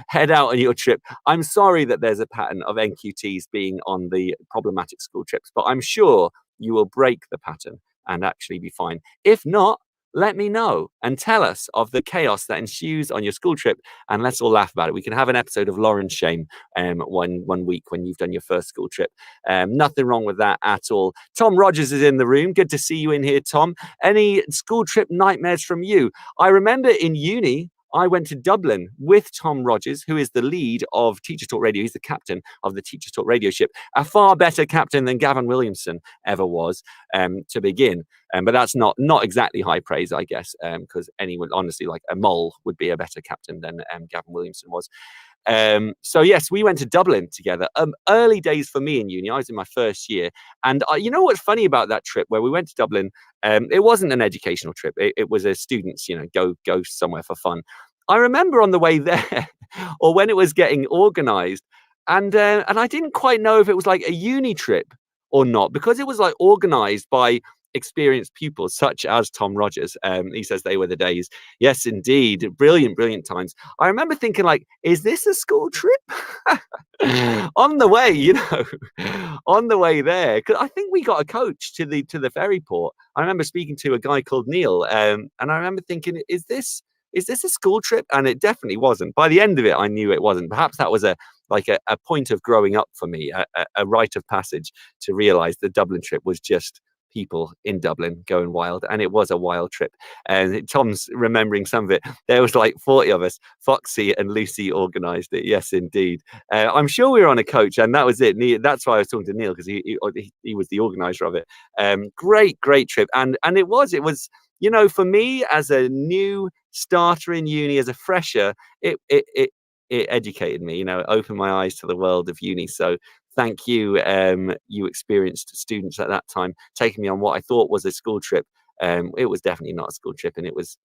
head out on your trip. I'm sorry that there's a pattern of NQTs being on the problematic school trips, but I'm sure you will break the pattern and actually be fine. If not, let me know and tell us of the chaos that ensues on your school trip, and let's all laugh about it. We can have an episode of Lauren's Shame one week when you've done your first school trip. Nothing wrong with that at all. Tom Rogers is in the room. Good to see you in here, Tom. Any school trip nightmares from you? I remember in uni, I went to Dublin with Tom Rogers, who is the lead of Teachers Talk Radio. He's the captain of the Teachers Talk Radio ship, a far better captain than Gavin Williamson ever was to begin. But that's not exactly high praise, I guess, because anyone, honestly, like a mole would be a better captain than Gavin Williamson was. So yes, we went to Dublin together. Early days for me in uni. I was in my first year, and you know what's funny about that trip where we went to Dublin? It wasn't an educational trip. It was a students, go somewhere for fun. I remember on the way there, or when it was getting organised, and I didn't quite know if it was like a uni trip or not, because it was like organised by experienced pupils such as Tom Rogers. He says they were the days. Yes, indeed. Brilliant times. I remember thinking, like, is this a school trip? On the way, on the way there, because I think we got a coach to the ferry port. I remember speaking to a guy called Neil, and I remember thinking, is this a school trip? And it definitely wasn't. By the end of it, I knew it wasn't. Perhaps that was a point of growing up for me, a rite of passage to realize the Dublin trip was just people in Dublin going wild, and it was a wild trip. And Tom's remembering some of it. There was like 40 of us. Foxy and Lucy organised it. Yes, indeed. I'm sure we were on a coach, and that was it. That's why I was talking to Neil, because he was the organiser of it. Great trip, and it was for me as a new starter in uni, as a fresher, it educated me. Opened my eyes to the world of uni. So thank you, you experienced students at that time, taking me on what I thought was a school trip. It was definitely not a school trip, and it was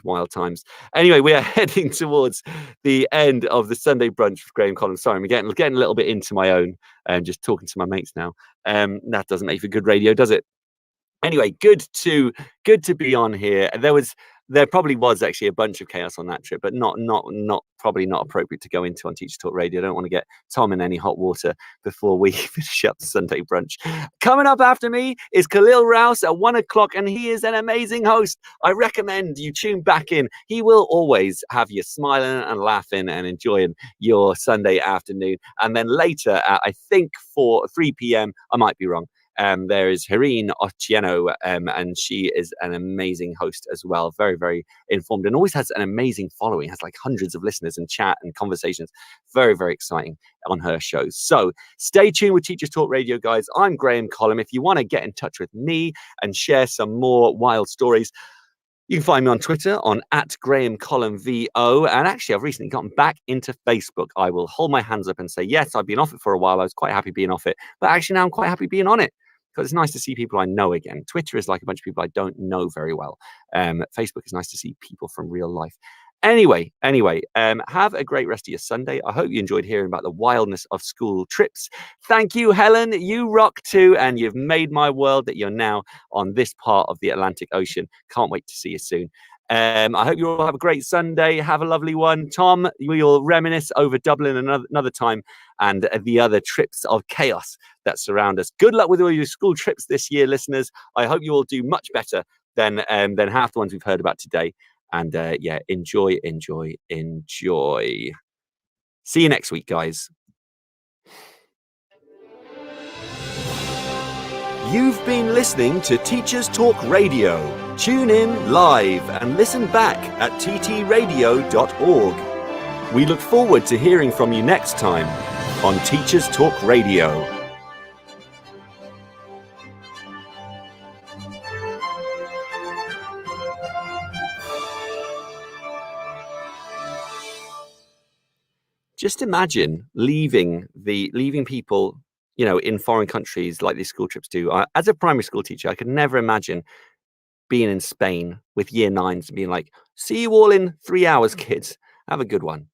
wild times. Anyway, we are heading towards the end of the Sunday brunch with Graham Column. Sorry, I'm getting a little bit into my own and just talking to my mates now. That doesn't make for good radio, does it? Anyway, good to be on here. There was there probably was actually a bunch of chaos on that trip, but probably not appropriate to go into on Teacher Talk Radio. I don't want to get Tom in any hot water before we finish up the Sunday brunch. Coming up after me is Khalil Rouse at 1 o'clock, and he is an amazing host. I recommend you tune back in. He will always have you smiling and laughing and enjoying your Sunday afternoon. And then later, I think for 3 p.m., I might be wrong, there is Hareen Otieno, and she is an amazing host as well. Very, very informed and always has an amazing following, has like hundreds of listeners and chat and conversations. Very, very exciting on her shows. So stay tuned with Teachers Talk Radio, guys. I'm Graham Columb. If you want to get in touch with me and share some more wild stories, you can find me on Twitter on @GrahamColumnVO. And actually, I've recently gotten back into Facebook. I will hold my hands up and say, yes, I've been off it for a while. I was quite happy being off it. But actually, now I'm quite happy being on it, because it's nice to see people I know again. Twitter is like a bunch of people I don't know very well. Facebook is nice to see people from real life. Anyway, have a great rest of your Sunday. I hope you enjoyed hearing about the wildness of school trips. Thank you, Helen. You rock too, and you've made my world that you're now on this part of the Atlantic Ocean. Can't wait to see you soon. I hope you all have a great Sunday. Have a lovely one. Tom, we'll reminisce over Dublin another time and the other trips of chaos that surround us. Good luck with all your school trips this year, listeners. I hope you all do much better than half the ones we've heard about today. And yeah, enjoy. See you next week, guys. You've been listening to Teachers Talk Radio. Tune in live and listen back at ttradio.org. We look forward to hearing from you next time on Teachers Talk Radio. Just imagine leaving people, in foreign countries like these school trips do. As a primary school teacher, I could never imagine being in Spain with year 9s and being like, see you all in 3 hours, kids. Have a good one.